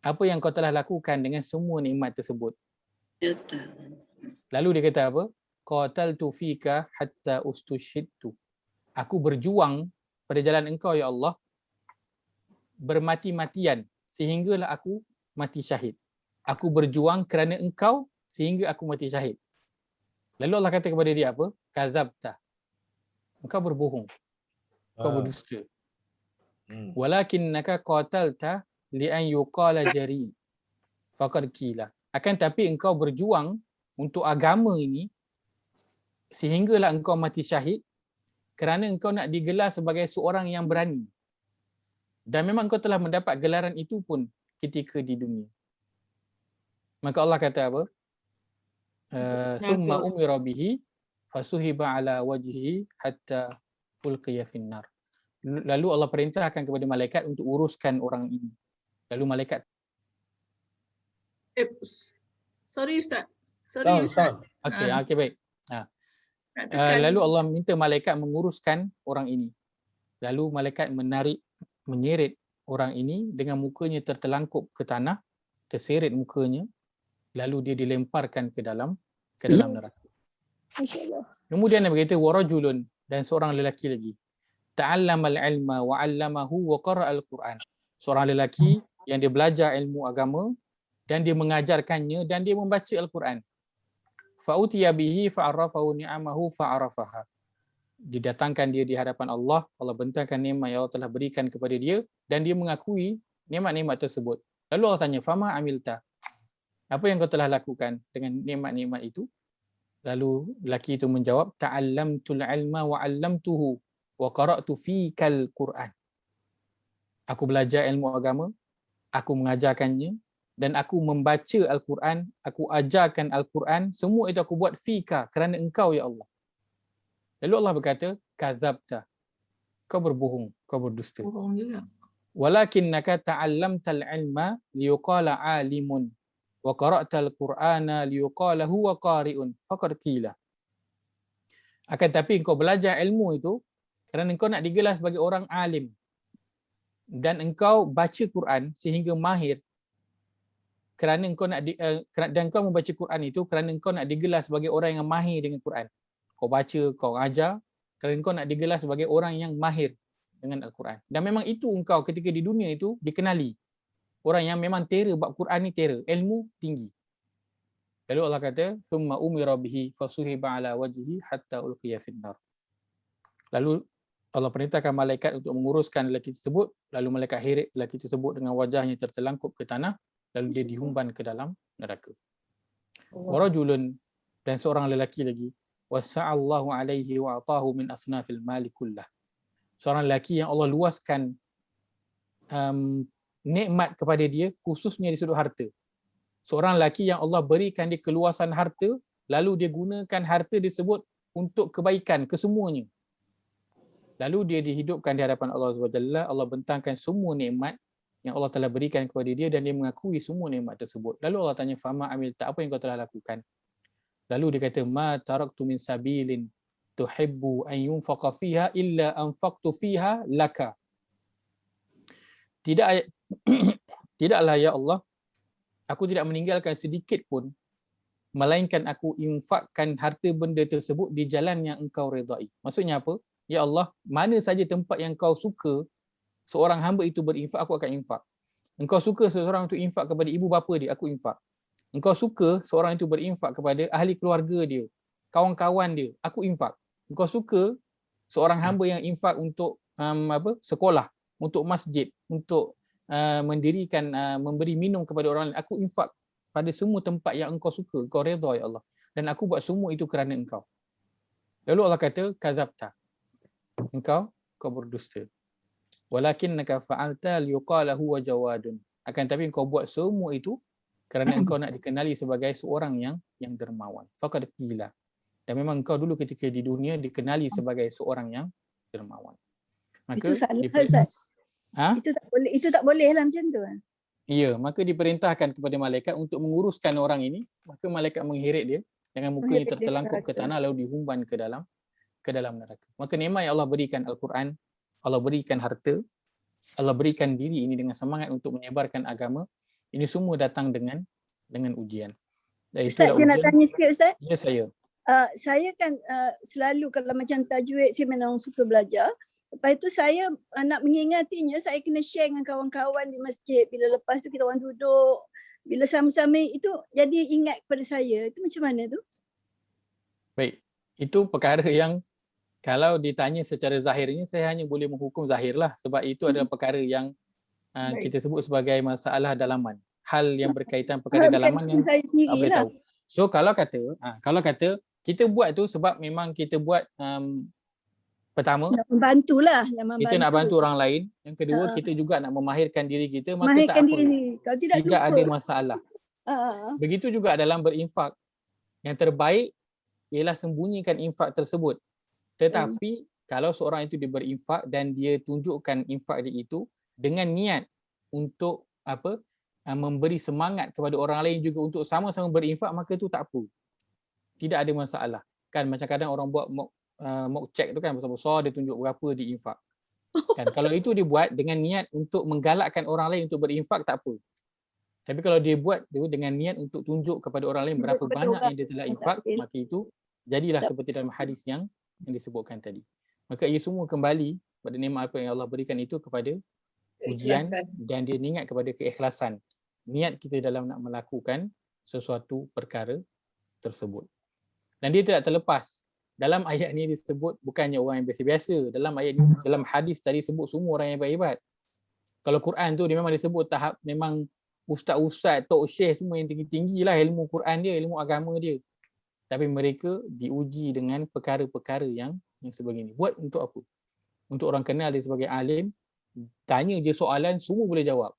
apa yang kau telah lakukan dengan semua nikmat tersebut? Lalu dia kata apa? Qataltu fika hatta ustushhidtu. Aku berjuang pada jalan engkau ya Allah, bermati-matian sehinggalah aku mati syahid. Aku berjuang kerana engkau sehingga aku mati syahid. Lalu Allah kata kepada dia apa? Kazabta. Engkau berbohong. Engkau berdusta. Walakinnaka qatalta li'an yuqala jari. Faqad qila. Akan tapi engkau berjuang untuk agama ini sehinggalah engkau mati syahid kerana engkau nak digelar sebagai seorang yang berani. Dan memang engkau telah mendapat gelaran itu pun ketika di dunia. Maka Allah kata apa? Thumma umira bihi fasuhiba ala wajhihi hatta ulqiya finnar. Lalu Allah perintahkan kepada malaikat untuk uruskan orang ini. Lalu malaikat Sorry Ustaz. Sorry Ustaz. Okey baik. Lalu Allah minta malaikat menguruskan orang ini. Lalu malaikat menyeret orang ini dengan mukanya tertelangkup ke tanah, terseret mukanya, lalu dia dilemparkan ke dalam neraka. Masya-Allah. Kemudian Nabi kata warajulun, dan seorang lelaki lagi. Ta'allamal ilma wa 'allamahu wa qara'al Quran. Seorang lelaki yang dia belajar ilmu agama dan dia mengajarkannya dan dia membaca Al-Quran. Fa'utiya bihi fa'arrafahu ni'amahu fa'arafaha. Didatangkan dia di hadapan Allah, Allah bentangkan nikmat yang Allah telah berikan kepada dia dan dia mengakui nikmat-nikmat tersebut. Lalu Allah tanya, fama amilta? Apa yang kau telah lakukan dengan nikmat-nikmat itu? Lalu lelaki itu menjawab, ta'allamtul ilma wa 'allamtuhu wa qara'tu fikal Quran. Aku belajar ilmu agama, aku mengajarkannya dan aku membaca Al-Quran, aku ajarkan Al-Quran, semua itu aku buat fika kerana engkau ya Allah. Lalu Allah berkata, kazabta. Kau berbohong, kau berdusta. Bohong juga. Walakinnaka ta'allamtal ilma liyuqala 'alimun wa qara'tal Qur'ana liyuqala huwa qari'un faqad qila. Akan tapi engkau belajar ilmu itu kerana engkau nak digelar sebagai orang alim dan engkau baca Quran sehingga mahir kerana engkau nak dan engkau membaca Quran itu kerana engkau nak digelar sebagai orang yang mahir dengan Quran. Kau baca, kau ajar kerana engkau nak digelar sebagai orang yang mahir dengan Al-Quran. Dan memang itu engkau ketika di dunia itu dikenali. Orang yang memang terror bab Quran ni terror, ilmu tinggi. Lalu Allah kata, "Tsumma umira bihi fasuhiba ala wajhihi hatta ulqiya finnar." Lalu Allah perintahkan malaikat untuk menguruskan lelaki tersebut, lalu malaikat heret lelaki tersebut dengan wajahnya tertelangkup ke tanah, lalu dia dihumban ke dalam neraka. Warajulun, dan seorang lelaki lagi, wasa'allahu alaihi wa atahu min asnafil mali kullah. Seorang lelaki yang Allah luaskan nikmat kepada dia khususnya di sudut harta. Seorang lelaki yang Allah berikan dia keluasan harta, lalu dia gunakan harta tersebut untuk kebaikan kesemuanya. Lalu dia dihidupkan di hadapan Allah SWT, Allah bentangkan semua nikmat yang Allah telah berikan kepada dia dan dia mengakui semua nikmat tersebut. Lalu Allah tanya, fama amilta, apa yang kau telah lakukan? Lalu dia kata, ma taraktu min sabilin tuhibbu an yunfaqa fiha illa anfaqtu fiha laka. Tidaklah ya Allah, aku tidak meninggalkan sedikit pun melainkan aku infakkan harta benda tersebut di jalan yang engkau redai. Maksudnya apa? Ya Allah, mana saja tempat yang kau suka seorang hamba itu berinfak, aku akan infak. Engkau suka seseorang itu infak kepada ibu bapa dia, aku infak. Engkau suka seorang itu berinfak kepada ahli keluarga dia, kawan-kawan dia, aku infak. Engkau suka seorang hamba yang infak untuk sekolah, untuk masjid, untuk mendirikan, memberi minum kepada orang lain. Aku infak pada semua tempat yang engkau suka, engkau redha ya Allah. Dan aku buat semua itu kerana engkau. Lalu Allah kata, kadzabta. Engkau berdusta. Walakinnaka fa'alta liyuqala huwa jawadun. Akan tapi engkau buat semua itu kerana engkau nak dikenali sebagai seorang yang dermawan. Faqad qila. Dan memang engkau dulu ketika di dunia dikenali sebagai seorang yang dermawan. Maka Itu salah Ustaz. Itu tak boleh lah macam tu. Ya, maka diperintahkan kepada malaikat untuk menguruskan orang ini. Maka malaikat mengheret dia dengan mukanya tertelangkup ke tanah lalu dihumban ke dalam neraka. Maka nikmat yang Allah berikan Al-Quran, Allah berikan harta, Allah berikan diri ini dengan semangat untuk menyebarkan agama. Ini semua datang dengan ujian. Dan Ustaz, saya nak tanya sikit Ustaz. Ya, saya. Saya kan selalu kalau macam tajwid saya memang suka belajar. Lepas itu saya nak mengingatinya, saya kena share dengan kawan-kawan di masjid. Bila lepas tu kita orang duduk, bila sama-sama itu jadi ingat kepada saya. Itu macam mana tu? Baik, itu perkara yang kalau ditanya secara zahirnya, saya hanya boleh menghukum zahir lah. Sebab itu adalah perkara yang kita sebut sebagai masalah dalaman. Hal yang berkaitan perkara dalaman yang saya tak boleh lah. tahu. So kalau kata kita buat tu sebab memang kita buat pertama, nak membantulah, kita nak bantu orang lain. Yang kedua, kita juga nak memahirkan diri kita, maka mahirkan tak apa. diri. Kalau Tidak ada masalah. Begitu juga dalam berinfak. Yang terbaik ialah sembunyikan infak tersebut. Tetapi kalau seorang itu dia berinfak dan dia tunjukkan infak dia itu dengan niat untuk memberi semangat kepada orang lain juga untuk sama-sama berinfak, maka itu tak apa. Tidak ada masalah. Kan macam kadang orang buat mock check tu kan, besar-besar dia tunjuk berapa diinfak. Kan kalau itu dibuat dengan niat untuk menggalakkan orang lain untuk berinfak, tak apa. Tapi kalau dia buat dengan niat untuk tunjuk kepada orang lain berapa banyak yang dia telah infak, maka itu jadilah seperti dalam hadis yang disebutkan tadi. Maka ia semua kembali pada nikmat apa yang Allah berikan itu kepada ujian dan dia ingat kepada keikhlasan niat kita dalam nak melakukan sesuatu perkara tersebut. Dan dia tidak terlepas. Dalam ayat ni disebut bukannya orang yang biasa-biasa. Dalam ayat ni, dalam hadis tadi sebut semua orang yang hebat-hebat. Kalau Quran tu dia memang disebut tahap memang ustaz-ustaz, tok syekh semua yang tinggi-tinggi lah ilmu Quran dia, ilmu agama dia. Tapi mereka diuji dengan perkara-perkara yang sebegini. Buat untuk apa? Untuk orang kenal dia sebagai alim, tanya je soalan semua boleh jawab.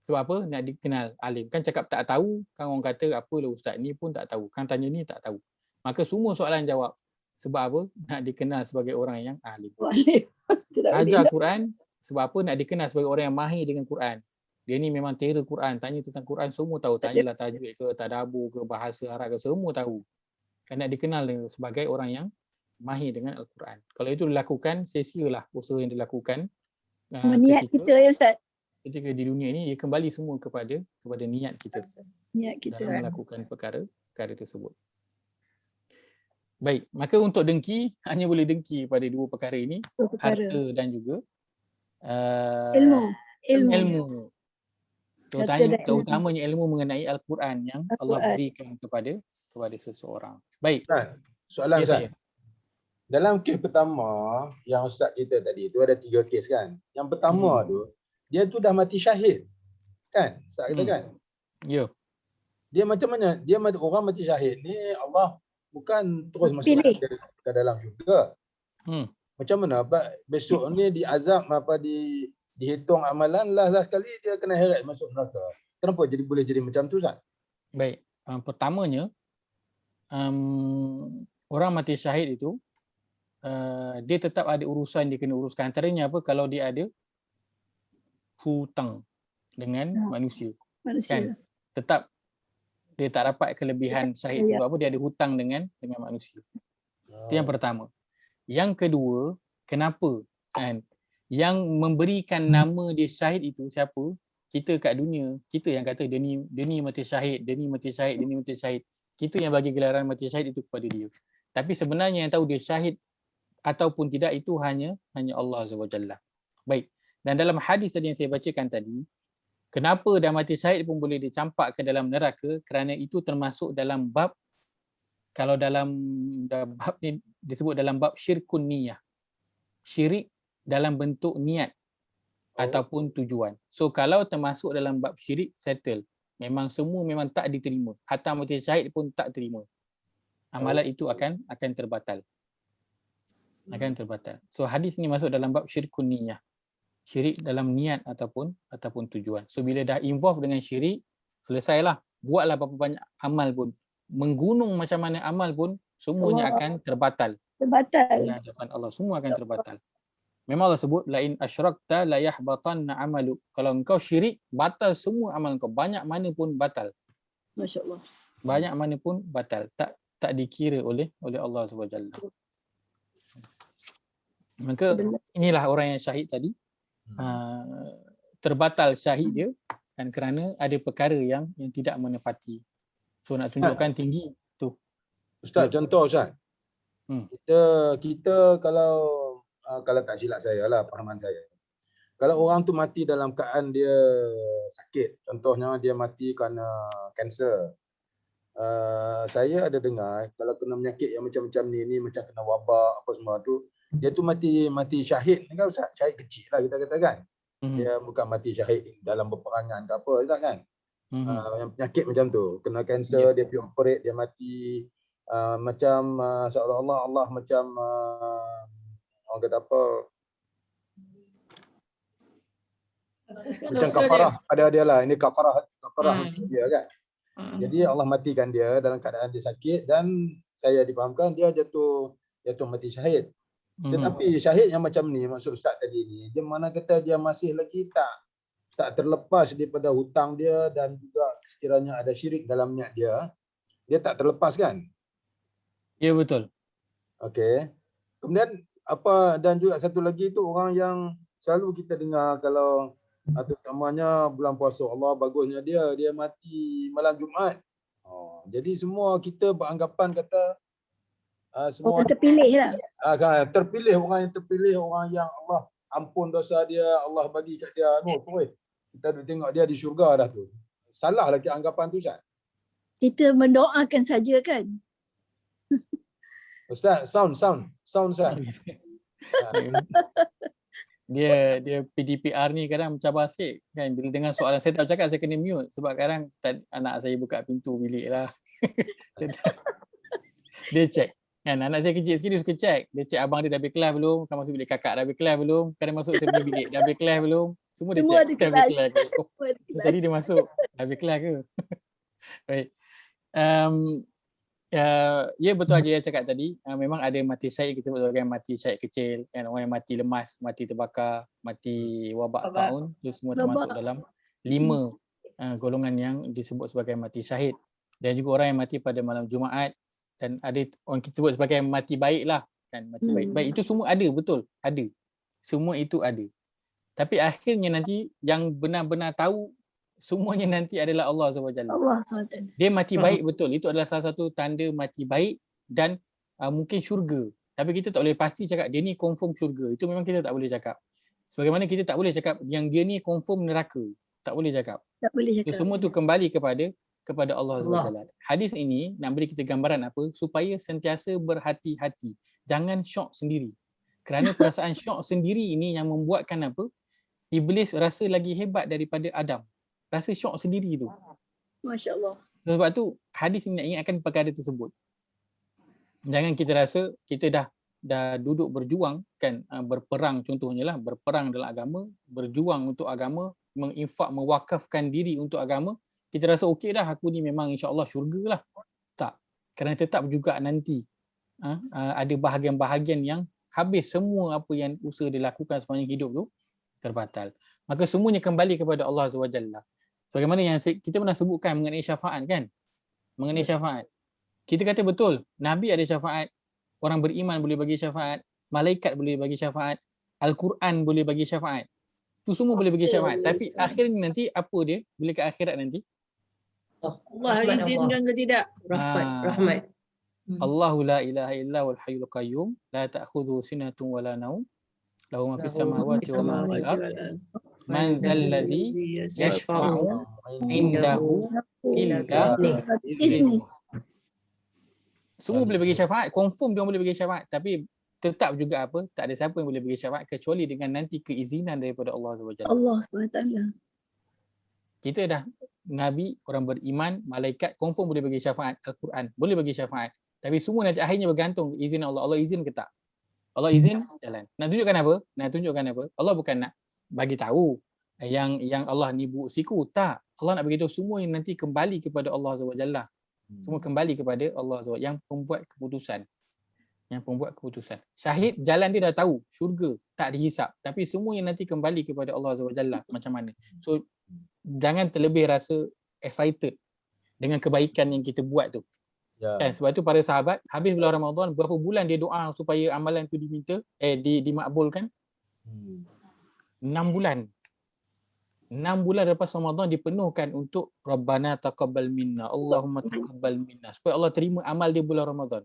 Sebab apa? Nak dikenal alim. Kan cakap tak tahu, kan orang kata apalah ustaz ni pun tak tahu. Kan tanya ni tak tahu. Maka semua soalan jawab. Sebab apa? Nak dikenal sebagai orang yang alim. Ajar Quran sebab apa? Nak dikenal sebagai orang yang mahir dengan Quran. Dia ni memang tera Quran, tanya tentang Quran semua tahu. Tanyalah tajwid ke, tadabbur ke, bahasa Arab ke, semua tahu. Kan nak dikenal sebagai orang yang mahir dengan Al-Quran. Kalau itu dilakukan, sia-sialah usaha yang dilakukan. Niat kita ya Ustaz. Ketika di dunia ini, ia kembali semua kepada niat kita. Niat kita. Dalam melakukan perkara tersebut. Baik, maka untuk dengki, hanya boleh dengki pada dua perkara ini. Harta dan juga ilmu. Terutamanya ilmu mengenai Al-Quran yang Allah berikan kepada seseorang. Baik. Soalan Ustaz. Dalam kes pertama yang Ustaz cerita tadi tu ada 3 kes kan. Yang pertama tu dia tu dah mati syahid. Kan? Ustaz kata kan? Ya. Dia macam mana? Dia orang mati syahid ni Allah bukan terus masuk ke dalam syurga. Macam mana? Besok ni diazab dihitung amalan lah sekali dia kena heret masuk neraka. Kenapa boleh jadi macam tu Ustaz? Baik. Pertamanya orang mati syahid itu dia tetap ada urusan dia kena uruskan. Antaranya apa? Kalau dia ada hutang dengan manusia. Kan? Tetap dia tak dapat kelebihan syahid sebab apa? Dia ada hutang dengan manusia. Itu yang pertama. Yang kedua, kenapa? Kan? Yang memberikan nama dia syahid itu siapa? Kita kat dunia, kita yang kata dia ni mati syahid, dia ni mati syahid, dia ni mati syahid. Kita yang bagi gelaran mati syahid itu kepada dia. Tapi sebenarnya yang tahu dia syahid ataupun tidak itu hanya Allah SWT. Baik. Dan dalam hadis tadi yang saya bacakan tadi, kenapa dah mati syahid pun boleh dicampak ke dalam neraka? Kerana itu termasuk dalam bab kalau dalam bab ni disebut dalam bab syirkun niyah. Syirik dalam bentuk niat ataupun tujuan. So kalau termasuk dalam bab syirik, settle. Memang semua memang tak diterima. Hatta mati syahid pun tak terima. Amalan itu akan terbatal. Akan terbatal. So hadis ni masuk dalam bab syirkun niyah. Syirik dalam niat ataupun tujuan. So bila dah involve dengan syirik, selesailah. Buatlah berapa banyak amal pun. Menggunung macam mana amal pun, semuanya akan terbatal. Terbatal. Di hadapan Allah, semua akan terbatal. Memang Allah sebut, la in asyrakta la yahbatanna amalu. Kalau engkau syirik, batal semua amal engkau. Banyak mana pun batal. Masya-Allah. Banyak mana pun batal. Tak dikira oleh Allah SWT. Maka inilah orang yang syahid tadi. Terbatal syahid dia dan kerana ada perkara yang tidak menepati. So nak tunjukkan tinggi tu. Ustaz, contoh Ustaz. Kita kalau tak silap saya lah, pahaman saya. Kalau orang tu mati dalam keadaan dia sakit, contohnya dia mati kerana kanser. Saya ada dengar kalau kena penyakit yang macam-macam ni macam kena wabak apa semua tu, dia tu mati syahid kan Ustaz? Syahid kecil lah kita katakan. Dia bukan mati syahid dalam berperangan ke apa Ustaz kan? Yang penyakit macam tu, kena kanser, dia pergi operate, dia mati macam seolah-olah Allah macam orang kata apa, macam kafarah pada dia lah. Ini kafarah dia kan. Jadi Allah matikan dia dalam keadaan dia sakit dan saya difahamkan dia jatuh mati syahid. Tetapi syahid yang macam ni, maksud Ustaz tadi ni, dia mana kata dia masih lagi tak terlepas daripada hutang dia dan juga sekiranya ada syirik dalam niat dia tak terlepas kan? Ya betul. Okey. Kemudian dan juga satu lagi tu orang yang selalu kita dengar kalau terutamanya bulan puasa, Allah bagusnya dia mati malam Jumaat. Jadi semua kita beranggapan kata semua terpilih lah. Terpilih, orang yang Allah ampun dosa dia, Allah bagi kat dia kita duk tengok dia di syurga dah tu. Salah lagi anggapan tu Ustaz. Kita mendoakan saja kan. Ustaz, sound Ustaz. Dia PDPR ni kadang mencabar sikit kan, bila dengar soalan saya tak bercakap saya kena mute sebab kadang anak saya buka pintu bilik lah. Dia check kan, anak saya kecil sikit dia suka check. Dia check abang dia dah habis kelas belum, kan masuk bilik kakak dah habis kelas belum, kadang masuk saya punya bilik dah habis kelas belum, semua dia check dah habis kelas ke. Tadi dia masuk dah habis kelas ke. Baik. Ya betul aja yang cakap tadi, memang ada mati syahid, kita sebut sebagai mati syahid kecil kan, orang yang mati lemas, mati terbakar, mati wabak taun, itu semua termasuk dalam 5 golongan yang disebut sebagai mati syahid. Dan juga orang yang mati pada malam Jumaat, dan ada orang kita sebut sebagai mati baik lah kan, mati baik itu semua ada, betul, ada, semua itu ada. Tapi akhirnya nanti yang benar-benar tahu semuanya nanti adalah Allah SWT. Dia mati baik, betul. Itu adalah salah satu tanda mati baik dan mungkin syurga. Tapi kita tak boleh pasti cakap dia ni confirm syurga. Itu memang kita tak boleh cakap. Sebagaimana kita tak boleh cakap yang dia ni confirm neraka. Tak boleh cakap. Tak boleh cakap. Itu semua tu kembali kepada Allah SWT. Hadis ini nak beri kita gambaran apa? Supaya sentiasa berhati-hati. Jangan syok sendiri. Kerana perasaan syok sendiri ini yang membuatkan apa? Iblis rasa lagi hebat daripada Adam. Rasa syok sendiri tu. Masya Allah. Sebab tu hadis ini nak ingatkan perkara tersebut. Jangan kita rasa kita dah duduk berjuang kan, berperang contohnya lah, berperang dalam agama, berjuang untuk agama, menginfak, mewakafkan diri untuk agama, kita rasa okey dah, aku ni memang insya-Allah syurga lah. Tak. Kerana tetap juga nanti ada bahagian-bahagian yang habis semua apa yang usaha dilakukan sepanjang hidup tu terbatal. Maka semuanya kembali kepada Allah SWT. Bagaimana yang kita pernah sebutkan mengenai syafaat kan? Mengenai syafaat. Kita kata betul, Nabi ada syafaat, orang beriman boleh bagi syafaat, malaikat boleh bagi syafaat, Al-Quran boleh bagi syafaat. Itu semua boleh bagi syafaat. Tapi akhirnya nanti apa dia? Bila ke akhirat nanti? Allah izinkan ke tidak? Rahmat. Allahu la ilaha illa wal hayyul qayyum la ta'khudhuhu sinatun wa la naum lahu ma fis samawati wa ma fil ard man dzalladzi yashfa'u indahu illa bi'idznih. Semua boleh bagi syafaat, confirm dia boleh bagi syafaat, tapi tetap juga apa, tak ada siapa yang boleh bagi syafaat kecuali dengan nanti keizinan daripada Allah SWT. Allah SWT. Kita dah Nabi, orang beriman, malaikat confirm boleh bagi syafaat, Al-Quran boleh bagi syafaat. Tapi semua nanti akhirnya bergantung izin Allah. Allah izin ke tak? Allah izin, jalan. Nak tunjukkan apa? Nak tunjukkan apa? Allah bukan nak bagi tahu yang Allah ni buruk siku. Tak. Allah nak bagi tahu semua yang nanti kembali kepada Allah SWT. Semua kembali kepada Allah SWT yang pembuat keputusan. Yang pembuat keputusan. Syahid jalan dia dah tahu, syurga tak dihisap, tapi semua yang nanti kembali kepada Allah SWT macam mana. So jangan terlebih rasa excited dengan kebaikan yang kita buat tu. Kan, sebab tu para sahabat habis bulan Ramadan, berapa bulan dia doa supaya amalan tu diminta dimakbulkan? 6 bulan. 6 bulan lepas Ramadan dipenuhkan untuk Rabbana taqabbal minna, Allahumma taqabbal minna, supaya Allah terima amal dia bulan Ramadan.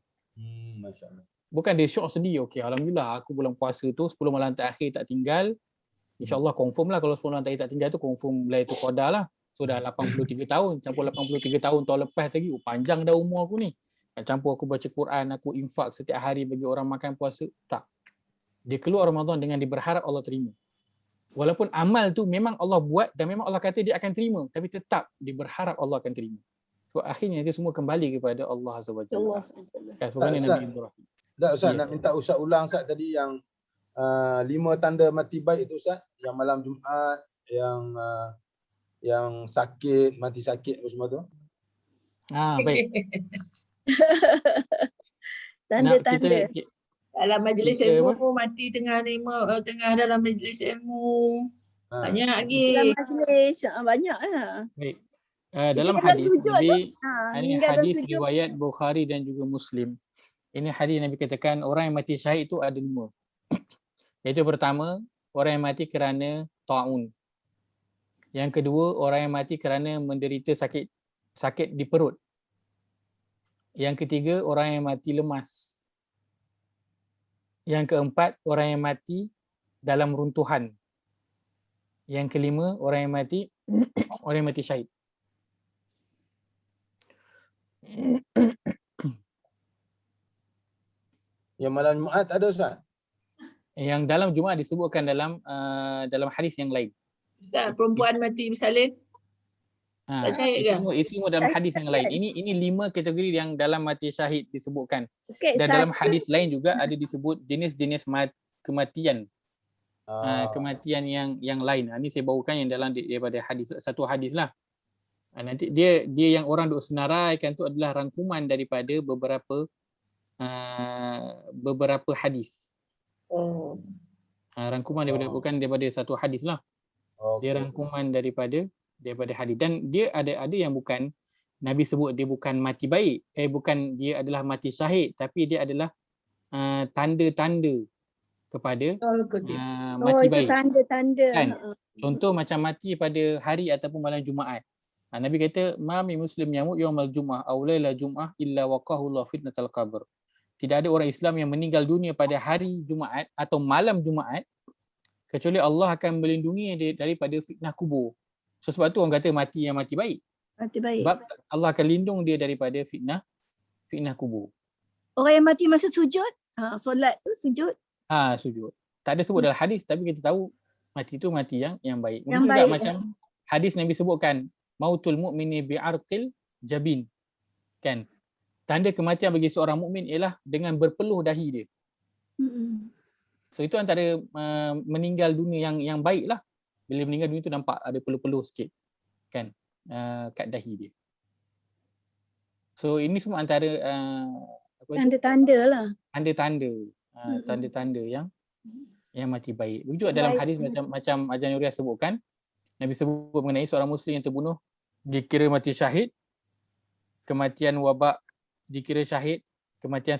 Masya-Allah. Bukan dia syok sedih, okey alhamdulillah aku bulan puasa tu 10 malam terakhir tak tinggal. InsyaAllah confirm lah kalau 10 malam terakhir tak tinggal tu confirm Lailatul Qadar lah. So dah 83 tahun, campur 83 tahun tahun lepas lagi. Panjang dah umur aku ni. Campur aku baca Quran, aku infak setiap hari bagi orang makan puasa. Tak. Dia keluar Ramadan dengan dia berharap Allah terima. Walaupun amal tu memang Allah buat dan memang Allah kata dia akan terima, tapi tetap dia berharap Allah akan terima. So akhirnya dia semua kembali kepada Allah SWT. Sebagaimana Nabi Ibrahim. Tak Ustaz, nak minta Ustaz ulang Ustaz tadi yang 5 tanda mati baik itu Ustaz, yang malam Jumaat, yang sakit, mati sakit apa semua tu. Baik. Tanda-tanda. Dalam majlis ilmu, mati tengah dalam majlis ilmu. Banyak lagi. Dalam majlis, banyak lah. Baik. Dalam hadis ini hadis riwayat Bukhari dan juga Muslim. Ini hadis Nabi katakan orang yang mati syahid itu ada 5. Iaitu pertama, orang yang mati kerana ta'un. Yang kedua, orang yang mati kerana menderita sakit di perut. Yang ketiga, orang yang mati lemas. Yang keempat, orang yang mati dalam runtuhan. Yang kelima, orang yang mati syahid. Yang malam Jumaat ada Ustaz? Yang dalam Jumaat disebutkan dalam hadis yang lain. Ustaz, perempuan mati bersalin. Itu semua dalam hadis yang lain. Ini 5 kategori yang dalam mati syahid disebutkan. Dan dalam hadis lain juga ada disebut jenis-jenis kematian. Kematian yang lain. Ini saya bawakan yang dalam daripada satu hadis lah. Nanti dia yang orang duk senaraikan tu adalah rangkuman daripada beberapa hadis. Rangkuman bukan daripada satu hadis lah. Dia rangkuman daripada hadis, dan dia ada yang bukan Nabi sebut dia bukan mati baik, bukan dia adalah mati syahid, tapi dia adalah tanda-tanda kepada mati baik. Tanda-tanda. Kan? Contoh macam mati pada hari ataupun malam Jumaat. Nabi kata ma min muslim yamut yaumal jum'ah aw lailal jum'ah illa waqahu Allah fitnatal qabr. Tidak ada orang Islam yang meninggal dunia pada hari Jumaat atau malam Jumaat kecuali Allah akan melindungi dia daripada fitnah kubur. So, sebab tu orang kata mati yang mati baik. Mati baik. Sebab Allah akan lindung dia daripada fitnah kubur. Orang yang mati masa sujud, solat tu sujud. Sujud. Tak ada sebut dalam hadis, tapi kita tahu mati tu mati yang baik. Yang juga baik, macam hadis Nabi sebutkan mautul mu'mini bi'arqil jabin. Kan? Tanda kematian bagi seorang mukmin ialah dengan berpeluh dahi dia. So itu antara meninggal dunia yang baik lah. Bila meninggal dunia tu nampak ada peluh-peluh sikit. Kan? Kat dahi dia. So ini semua antara tanda-tanda lah. Tanda-tanda yang mati baik. Juga dalam hadis macam Ajar Nuriah sebutkan, Nabi sebut mengenai seorang muslim yang terbunuh dikira mati syahid, kematian wabak dikira syahid, kematian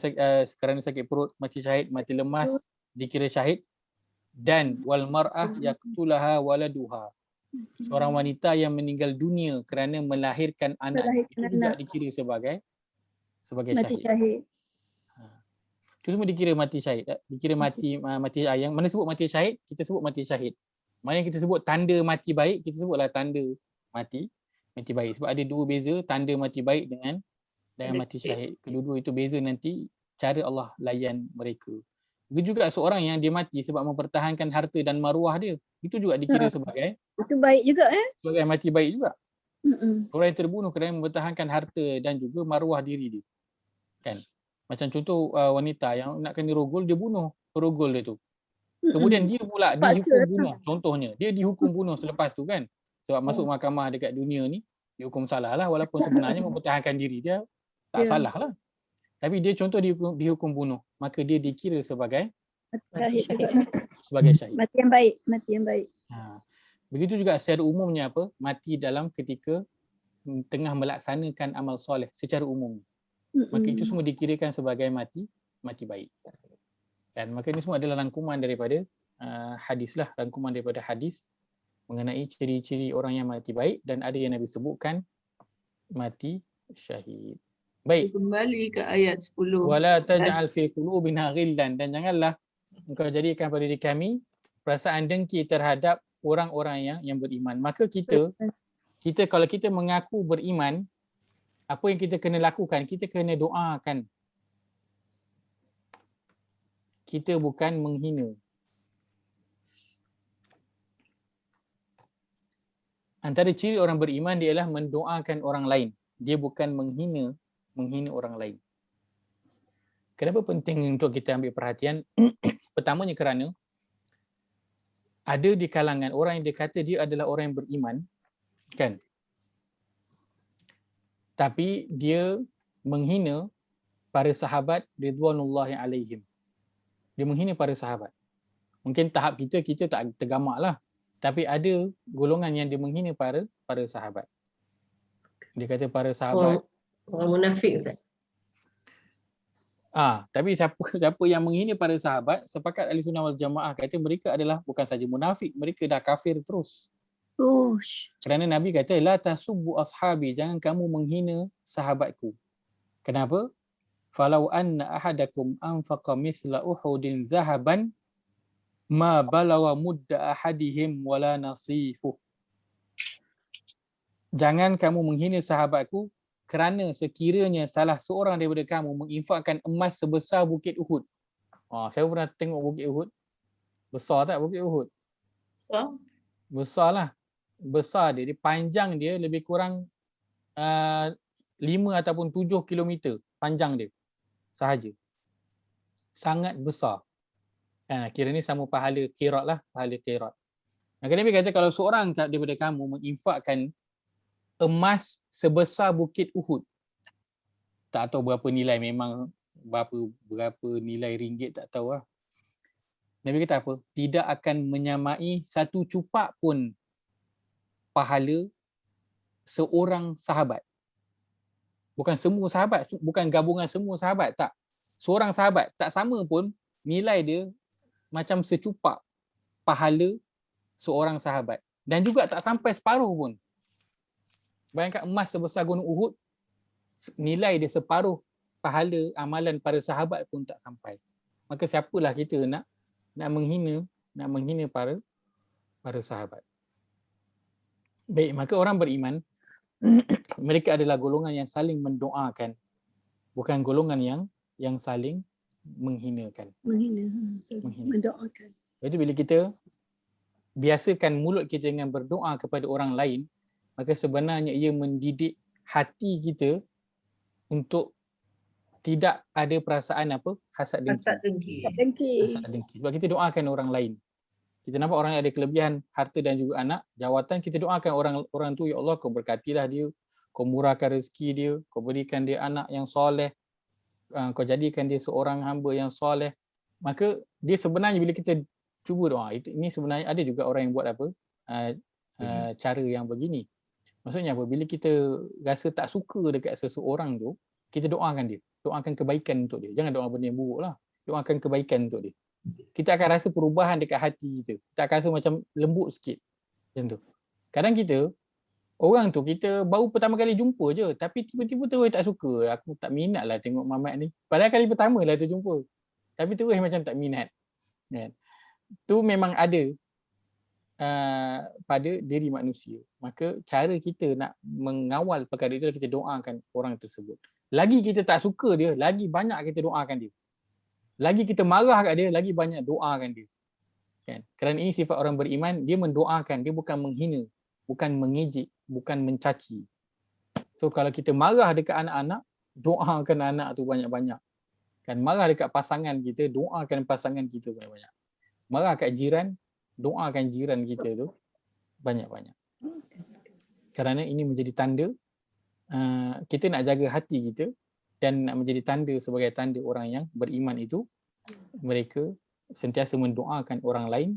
kerana sakit perut mati syahid, mati lemas dikira syahid, dan wal mar'ah yaqtulaha waladuha. Seorang wanita yang meninggal dunia kerana melahirkan anak itu juga dikira sebagai syahid. Itu semua dikira mati syahid. Dikira mati yang mana sebut mati syahid, kita sebut mati syahid. Mana kita sebut tanda mati baik, kita sebutlah tanda mati baik. Sebab ada dua beza tanda mati baik dengan dengan mati syahid. Kedua-dua itu beza nanti cara Allah layan mereka. Begitu juga seorang yang dia mati sebab mempertahankan harta dan maruah dia, itu juga dikira sebagai Itu baik juga sebagai mati baik juga. Mm-mm. Orang yang terbunuh kerana mempertahankan harta dan juga maruah diri dia. Kan? Macam contoh wanita yang nak kena rogol, dia bunuh perogol dia tu. Kemudian dia pula Paksa dihukum lah. bunuh. Contohnya, dia dihukum bunuh selepas tu kan. Sebab masuk mahkamah dekat dunia ni, dihukum salah lah walaupun sebenarnya mempertahankan diri dia tak salah lah. Tapi dia contoh dihukum bunuh, maka dia dikira sebagai syahid. Mati yang baik, mati yang baik. Begitu juga secara umumnya apa? Mati dalam ketika tengah melaksanakan amal soleh secara umum. Maka itu semua dikirakan sebagai mati baik. Dan maka ini semua adalah rangkuman daripada hadis lah, rangkuman daripada hadis mengenai ciri-ciri orang yang mati baik, dan ada yang Nabi sebutkan mati syahid. Baik. Kembali ke ayat 10. Wala taj'al fi qulubina ghillan, dan janganlah engkau jadikan pada diri kami perasaan dengki terhadap orang-orang yang beriman. Maka kita kalau kita mengaku beriman, apa yang kita kena lakukan? Kita kena doakan. Kita bukan menghina. Antara ciri orang beriman dia ialah mendoakan orang lain. Dia bukan menghina orang lain. Kenapa penting untuk kita ambil perhatian? Pertamanya kerana ada di kalangan orang yang dia kata dia adalah orang yang beriman, kan? Tapi dia menghina para sahabat ridwanullahi alaihim. Dia menghina para sahabat. Mungkin tahap kita tak tergamak lah. Tapi ada golongan yang dia menghina para sahabat. Dia kata para sahabat. Orang munafik Ustaz. Tapi siapa yang menghina para sahabat, sepakat Ahlussunnah wal Jamaah kata mereka adalah bukan saja munafik, mereka dah kafir terus. Kerana Nabi kata la tasubbu ashabi, jangan kamu menghina sahabatku. Kenapa? Falau anna ahadakum anfaqa mithla Uhudin zahaban ma balawa mudda ahadihim wala nasifuh. Jangan kamu menghina sahabatku kerana sekiranya salah seorang daripada kamu menginfakkan emas sebesar Bukit Uhud. Saya pernah tengok Bukit Uhud. Besar tak Bukit Uhud? Besar lah. Besar dia panjang dia lebih kurang 5 ataupun 7 kilometer panjang dia sahaja. Sangat besar. Kira ni sama pahala qirat lah, pahala qirat. Maka Nabi kata kalau seorang daripada kamu menginfakkan emas sebesar Bukit Uhud, tak tahu berapa nilai, memang berapa nilai ringgit tak tahu lah. Nabi kata apa? Tidak akan menyamai satu cupak pun pahala seorang sahabat. Bukan semua sahabat, bukan gabungan semua sahabat, tak. Seorang sahabat tak sama pun nilai dia macam secupak pahala seorang sahabat. Dan juga tak sampai separuh pun. Bayangkan emas sebesar Gunung Uhud, nilai dia separuh pahala amalan para sahabat pun tak sampai. Maka siapalah kita nak menghina para sahabat. Baik, maka orang beriman mereka adalah golongan yang saling mendoakan, bukan golongan yang saling menghinakan. Mendoakan. Jadi bila kita biasakan mulut kita dengan berdoa kepada orang lain, maka sebenarnya ia mendidik hati kita untuk tidak ada perasaan apa? Hasad dengki. Hasad dengki. Sebab kita doakan orang lain. Kita nampak orang yang ada kelebihan harta dan juga anak, jawatan, kita doakan orang tu, ya Allah kau berkatilah dia, kau murahkan rezeki dia, kau berikan dia anak yang soleh, kau jadikan dia seorang hamba yang soleh. Maka dia sebenarnya bila kita cuba doa, ini sebenarnya ada juga orang yang buat apa? Cara yang begini. Maksudnya apa? Bila kita rasa tak suka dekat seseorang tu, kita doakan dia. Doakan kebaikan untuk dia. Jangan doa benda yang buruk lah. Doakan kebaikan untuk dia. Kita akan rasa perubahan dekat hati kita. Kita akan rasa macam lembut sikit. Macam tu. Kadang kita, orang tu kita baru pertama kali jumpa je. Tapi tiba-tiba terus tak suka. Aku tak minat lah tengok Mamat ni. Padahal kali pertama lah tu jumpa. Tapi terus macam tak minat. Tu memang ada pada diri manusia. Maka cara kita nak mengawal perkara itu, kita doakan orang tersebut. lagi kita tak suka dia, lagi banyak kita doakan dia. Lagi kita marah kat dia, lagi banyak doakan dia. Kan? Kerana ini sifat orang beriman, dia mendoakan, dia bukan menghina, bukan mengejek, bukan mencaci. So kalau kita marah dekat anak-anak, doakan anak tu banyak-banyak. Kan marah dekat pasangan kita, doakan pasangan kita banyak-banyak. Marah kat jiran, doakan jiran kita tu banyak-banyak. Kerana ini menjadi tanda kita nak jaga hati kita dan nak menjadi tanda sebagai tanda orang yang beriman itu mereka sentiasa mendoakan orang lain,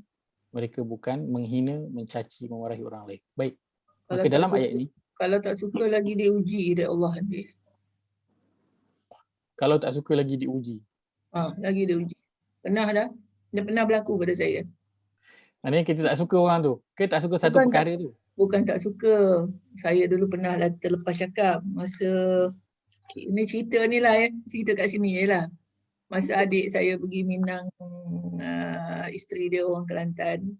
mereka bukan menghina, mencaci, memarahi orang lain. Baik. Maka Kalau tak dalam suka- ayat ini, Kalau tak suka lagi dia uji oleh Allah nanti. kalau tak suka lagi diuji. Lagi dia uji. Pernah dah. Dia pernah berlaku pada saya. Maknanya kita tak suka orang tu, ke tak suka satu Bukan perkara tu. Bukan tak suka. Saya dulu pernah terlepas cakap masa ini cerita ni lah ya. Cerita kat sini je lah. Masa adik saya pergi Minang, isteri dia orang Kelantan.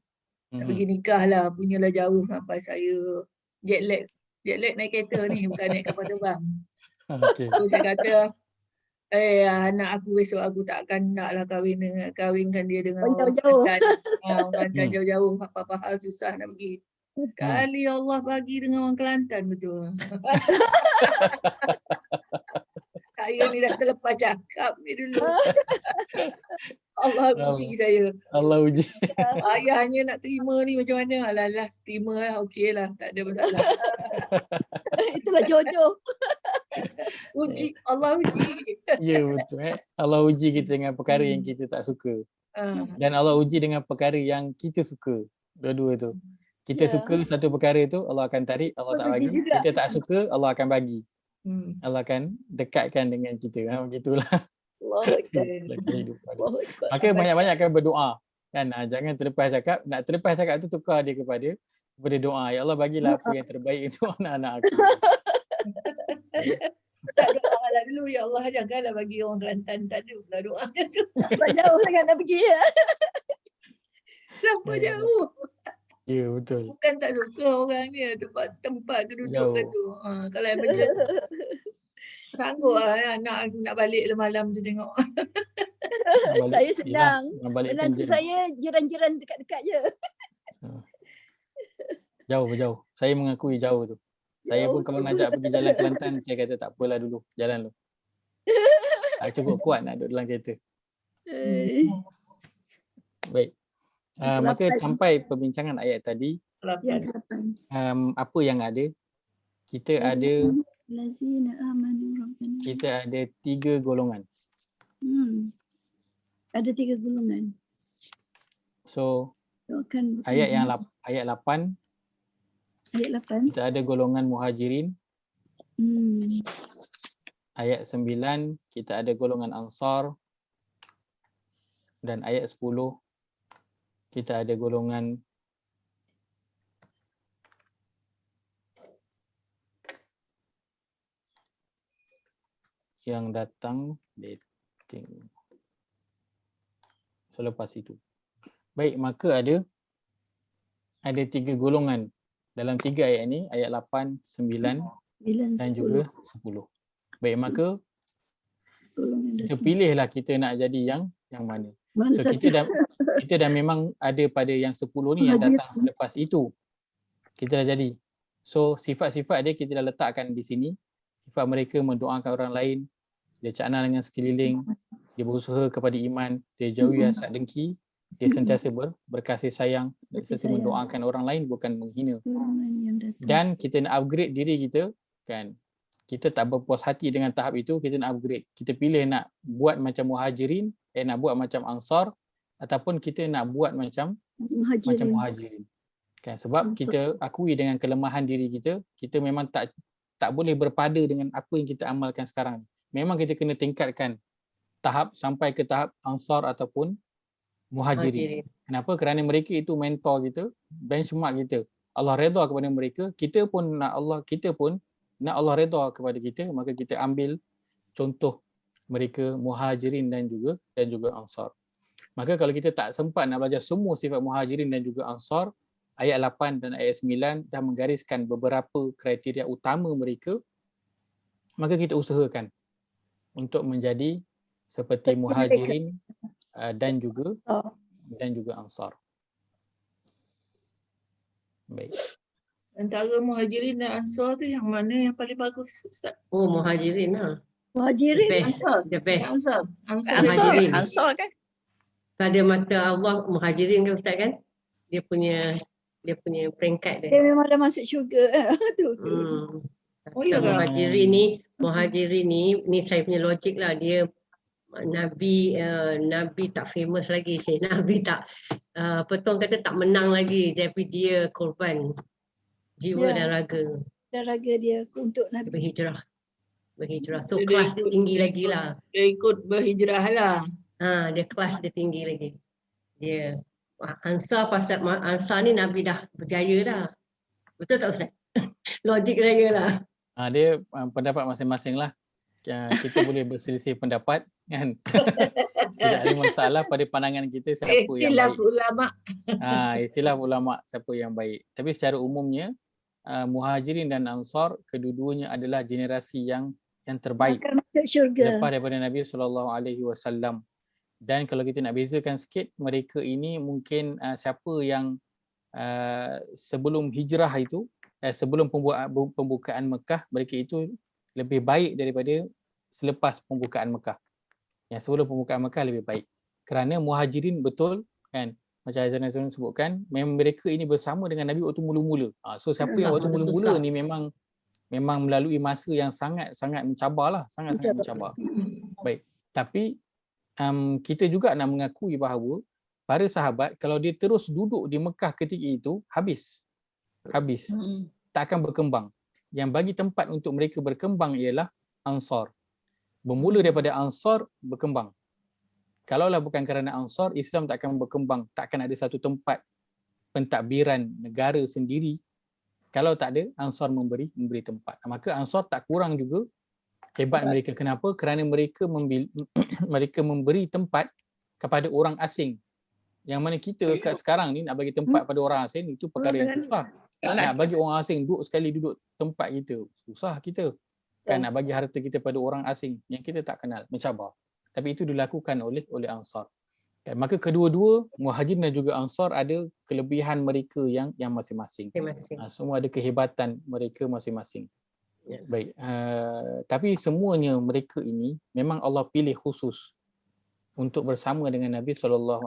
Nak pergi nikah lah, punyalah jauh sampai saya jet lag naik kereta ni, bukan naik kapal terbang. Okay. So saya kata, anak aku besok aku takkan nak lah kahwinkan dia dengan orang Jauh-jauh. Kelantan. Orang Kelantan jauh-jauh, apa-apa susah nak pergi. Kali Allah bagi dengan orang Kelantan betul. Saya ni dah terlepas cakap ni dulu. Allah uji saya. Allah uji. Ayahnya nak terima ni macam mana? Alah, terima lah, okey lah. Tak ada masalah. Itulah jodoh. Uji, Allah uji. Ya betul. Allah uji kita dengan perkara yang kita tak suka. Dan Allah uji dengan perkara yang kita suka. Dua-dua tu. Kita suka satu perkara tu, Allah akan tarik, Allah tak bagi. Kita tak suka, Allah akan bagi. Allah akan dekatkan dengan kita. Begitulah. Maka banyak-banyak akan berdoa. Kan? Jangan terlepas cakap. Nak terlepas cakap tu tukar dia kepada doa. Ya Allah bagilah apa yang terbaik untuk anak-anak aku. Tak doa lah dulu. Ya Allah janganlah bagi orang Kelantan. Tak ada pula doa tu. Nampak jauh sangat nak pergi ya. Nampak jauh. Ya betul. Bukan tak suka orang dia, tempat kedudukan tu. Kalau emergency. Sanggup lah anak nak balik malam tu tengok. Saya senang. Menantu je. saya jiran-jiran dekat-dekat je. Jauh. Saya mengakui jauh tu. Saya pun kalau nak ajak pergi jalan Kelantan, saya kata tak apalah dulu, jalan dulu. Tak cukup kuat nak duduk dalam kereta. Baik. Maka sampai perbincangan ayat tadi, apa yang ada? Kita ada 3 golongan. Ada 3 golongan. So ayat 8 kita ada golongan muhajirin. Ayat 9 kita ada golongan ansar. Dan ayat 10 kita ada golongan yang datang dating selepas itu. Baik, maka ada 3 golongan dalam 3 ayat ini, ayat 8, 9 dan juga 10. Baik, maka kita pilihlah kita nak jadi yang mana. So kita dah memang ada pada yang 10 ni yang datang selepas itu. Kita dah jadi. So sifat-sifat dia kita dah letakkan di sini. Sifat mereka mendoakan orang lain, dia cakna dengan sekeliling, dia berusaha kepada iman, dia jauhi hasad dengki, dia sentiasa berkasih sayang, serta mendoakan orang lain bukan menghina. Dan kita nak upgrade diri kita, kan? Kita tak berpuas hati dengan tahap itu, kita nak upgrade. Kita pilih nak buat macam muhajirin, nak buat macam ansar, ataupun kita nak buat macam muhajirin. Kan? Sebab kita akui dengan kelemahan diri kita, kita memang tak boleh berpada dengan apa yang kita amalkan sekarang. Memang kita kena tingkatkan tahap sampai ke tahap ansar ataupun muhajirin. Kenapa? Kerana mereka itu mentor kita, benchmark kita. Allah redha kepada mereka, kita pun nak Allah redha kepada kita, maka kita ambil contoh mereka muhajirin dan juga ansar. Maka kalau kita tak sempat nak belajar semua sifat muhajirin dan juga ansar, ayat 8 dan ayat 9 dah menggariskan beberapa kriteria utama mereka, maka kita usahakan untuk menjadi seperti Muhajirin dan juga Ansar. Baik. Antara Muhajirin dan Ansar tu yang mana yang paling bagus, Ustaz? Oh, Muhajirin lah. Muhajirin. The best. Ansar. The best. Ansar. Muhajirin. Ansar kan? Pada mata Allah, Muhajirin kan Ustaz kan? Dia punya peringkat dia. Dia memang dah masuk syurga. Tu. Oh, ya ke? Muhajirin ni saya punya logik lah. Dia Nabi tak famous lagi sih. Nabi tak Petong kata tak menang lagi, tapi dia korban jiwa dan raga. Dan raga dia untuk Nabi. Berhijrah. So kelas dia tinggi lagi lah. Dia ikut berhijrah lah. Dia kelas dia tinggi lagi. Dia Ansar ni Nabi dah berjaya dah. Betul tak Ustaz? Logik saya lah. Dia pendapat masing-masing lah. Kita boleh berselisih pendapat kan. Tidak ada masalah pada pandangan kita siapa yang baik. Ikhtilaf ulama. Ikhtilaf ulama siapa yang baik. Tapi secara umumnya Muhajirin dan Ansar kedua-duanya adalah generasi yang terbaik akan masuk syurga lepas daripada Nabi SAW. Dan kalau kita nak bezakan sikit, mereka ini mungkin siapa yang sebelum hijrah itu, sebelum pembukaan Mekah, mereka itu lebih baik daripada selepas pembukaan Mekah. Yang sebelum pembukaan Mekah lebih baik. Kerana Muhajirin betul kan, macam Azan sebutkan, memang mereka ini bersama dengan Nabi waktu mula-mula. So siapa yang waktu mula-mula ni memang melalui masa yang sangat mencabar lah, sangat mencabar. Baik. Tapi kita juga nak mengakui bahawa para sahabat kalau dia terus duduk di Mekah ketika itu, habis. Tak akan berkembang. Yang bagi tempat untuk mereka berkembang ialah Ansar. Bermula daripada Ansar berkembang. Kalaulah bukan kerana Ansar, Islam tak akan berkembang. Tak akan ada satu tempat pentadbiran negara sendiri kalau tak ada Ansar memberi tempat. Maka Ansar tak kurang juga hebat mereka. Kenapa? Kerana mereka memberi tempat kepada orang asing. Yang mana kita kat sekarang ni nak bagi tempat pada orang asing itu perkara yang susah. Nak bagi orang asing duduk tempat kita, susah kita. Kan nak bagi harta kita pada orang asing yang kita tak kenal, mencabar. Tapi itu dilakukan oleh Ansar. Dan maka kedua-dua Muhajirin dan juga Ansar ada kelebihan mereka yang masing-masing. Semua ada kehebatan mereka masing-masing. Baik. Tapi semuanya mereka ini memang Allah pilih khusus untuk bersama dengan Nabi SAW.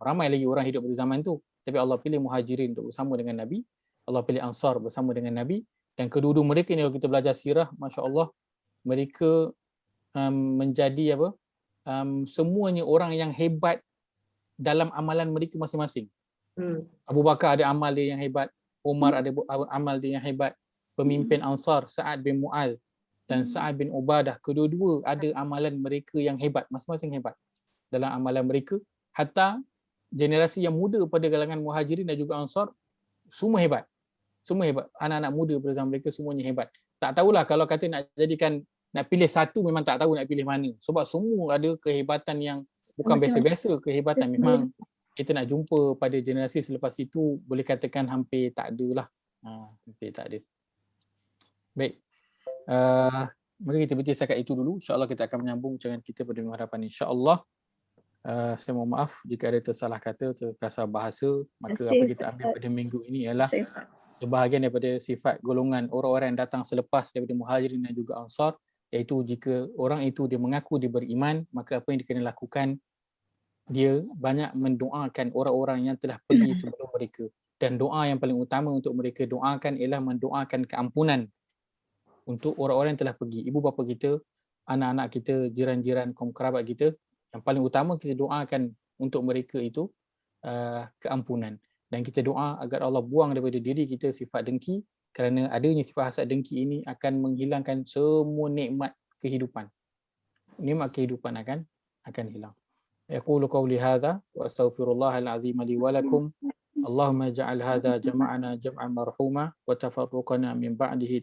Ramai lagi orang hidup pada zaman tu, tapi Allah pilih Muhajirin untuk bersama dengan Nabi. Allah pilih Ansar bersama dengan Nabi. Dan kedua-dua mereka ni kalau kita belajar sirah, Masya Allah, mereka menjadi semuanya orang yang hebat dalam amalan mereka masing-masing. Abu Bakar ada amal dia yang hebat, Umar ada amal dia yang hebat, pemimpin Ansar Sa'ad bin Mu'adh dan Sa'ad bin Ubadah, kedua-dua ada amalan mereka yang hebat, masing-masing hebat dalam amalan mereka. Hatta generasi yang muda pada kalangan Muhajirin dan juga Ansar semua hebat. Semua hebat. Anak-anak muda pada zaman mereka semuanya hebat. Tak tahulah kalau kata nak pilih satu, memang tak tahu nak pilih mana. Sebab semua ada kehebatan yang bukan biasa-biasa kehebatan. Memang kita nak jumpa pada generasi selepas itu boleh katakan hampir tak ada lah. Hampir tak ada. Baik. Maka kita berhenti setakat itu dulu. InsyaAllah kita akan menyambung dengan kita pada minggu hadapan. InsyaAllah. Saya mohon maaf jika ada tersalah kata, terkasar bahasa. Maka apa kita ambil pada minggu ini ialah sebahagian daripada sifat golongan orang-orang yang datang selepas daripada Muhajirin dan juga Ansar, iaitu jika orang itu dia mengaku dia beriman, maka apa yang dia kena lakukan, dia banyak mendoakan orang-orang yang telah pergi sebelum mereka. Dan doa yang paling utama untuk mereka doakan ialah mendoakan keampunan untuk orang-orang yang telah pergi. Ibu bapa kita, anak-anak kita, jiran-jiran, kaum kerabat kita, yang paling utama kita doakan untuk mereka itu keampunan. Dan kita doa agar Allah buang daripada diri kita sifat dengki, kerana adanya sifat hasad dengki ini akan menghilangkan semua nikmat kehidupan. Nikmat kehidupan akan hilang. Aqulu qawli hadza wa astaghfirullahal azim li wa lakum. Allahumma ja'al hadza jama'ana jam'an marhuma wa tafarruqana min ba'dihi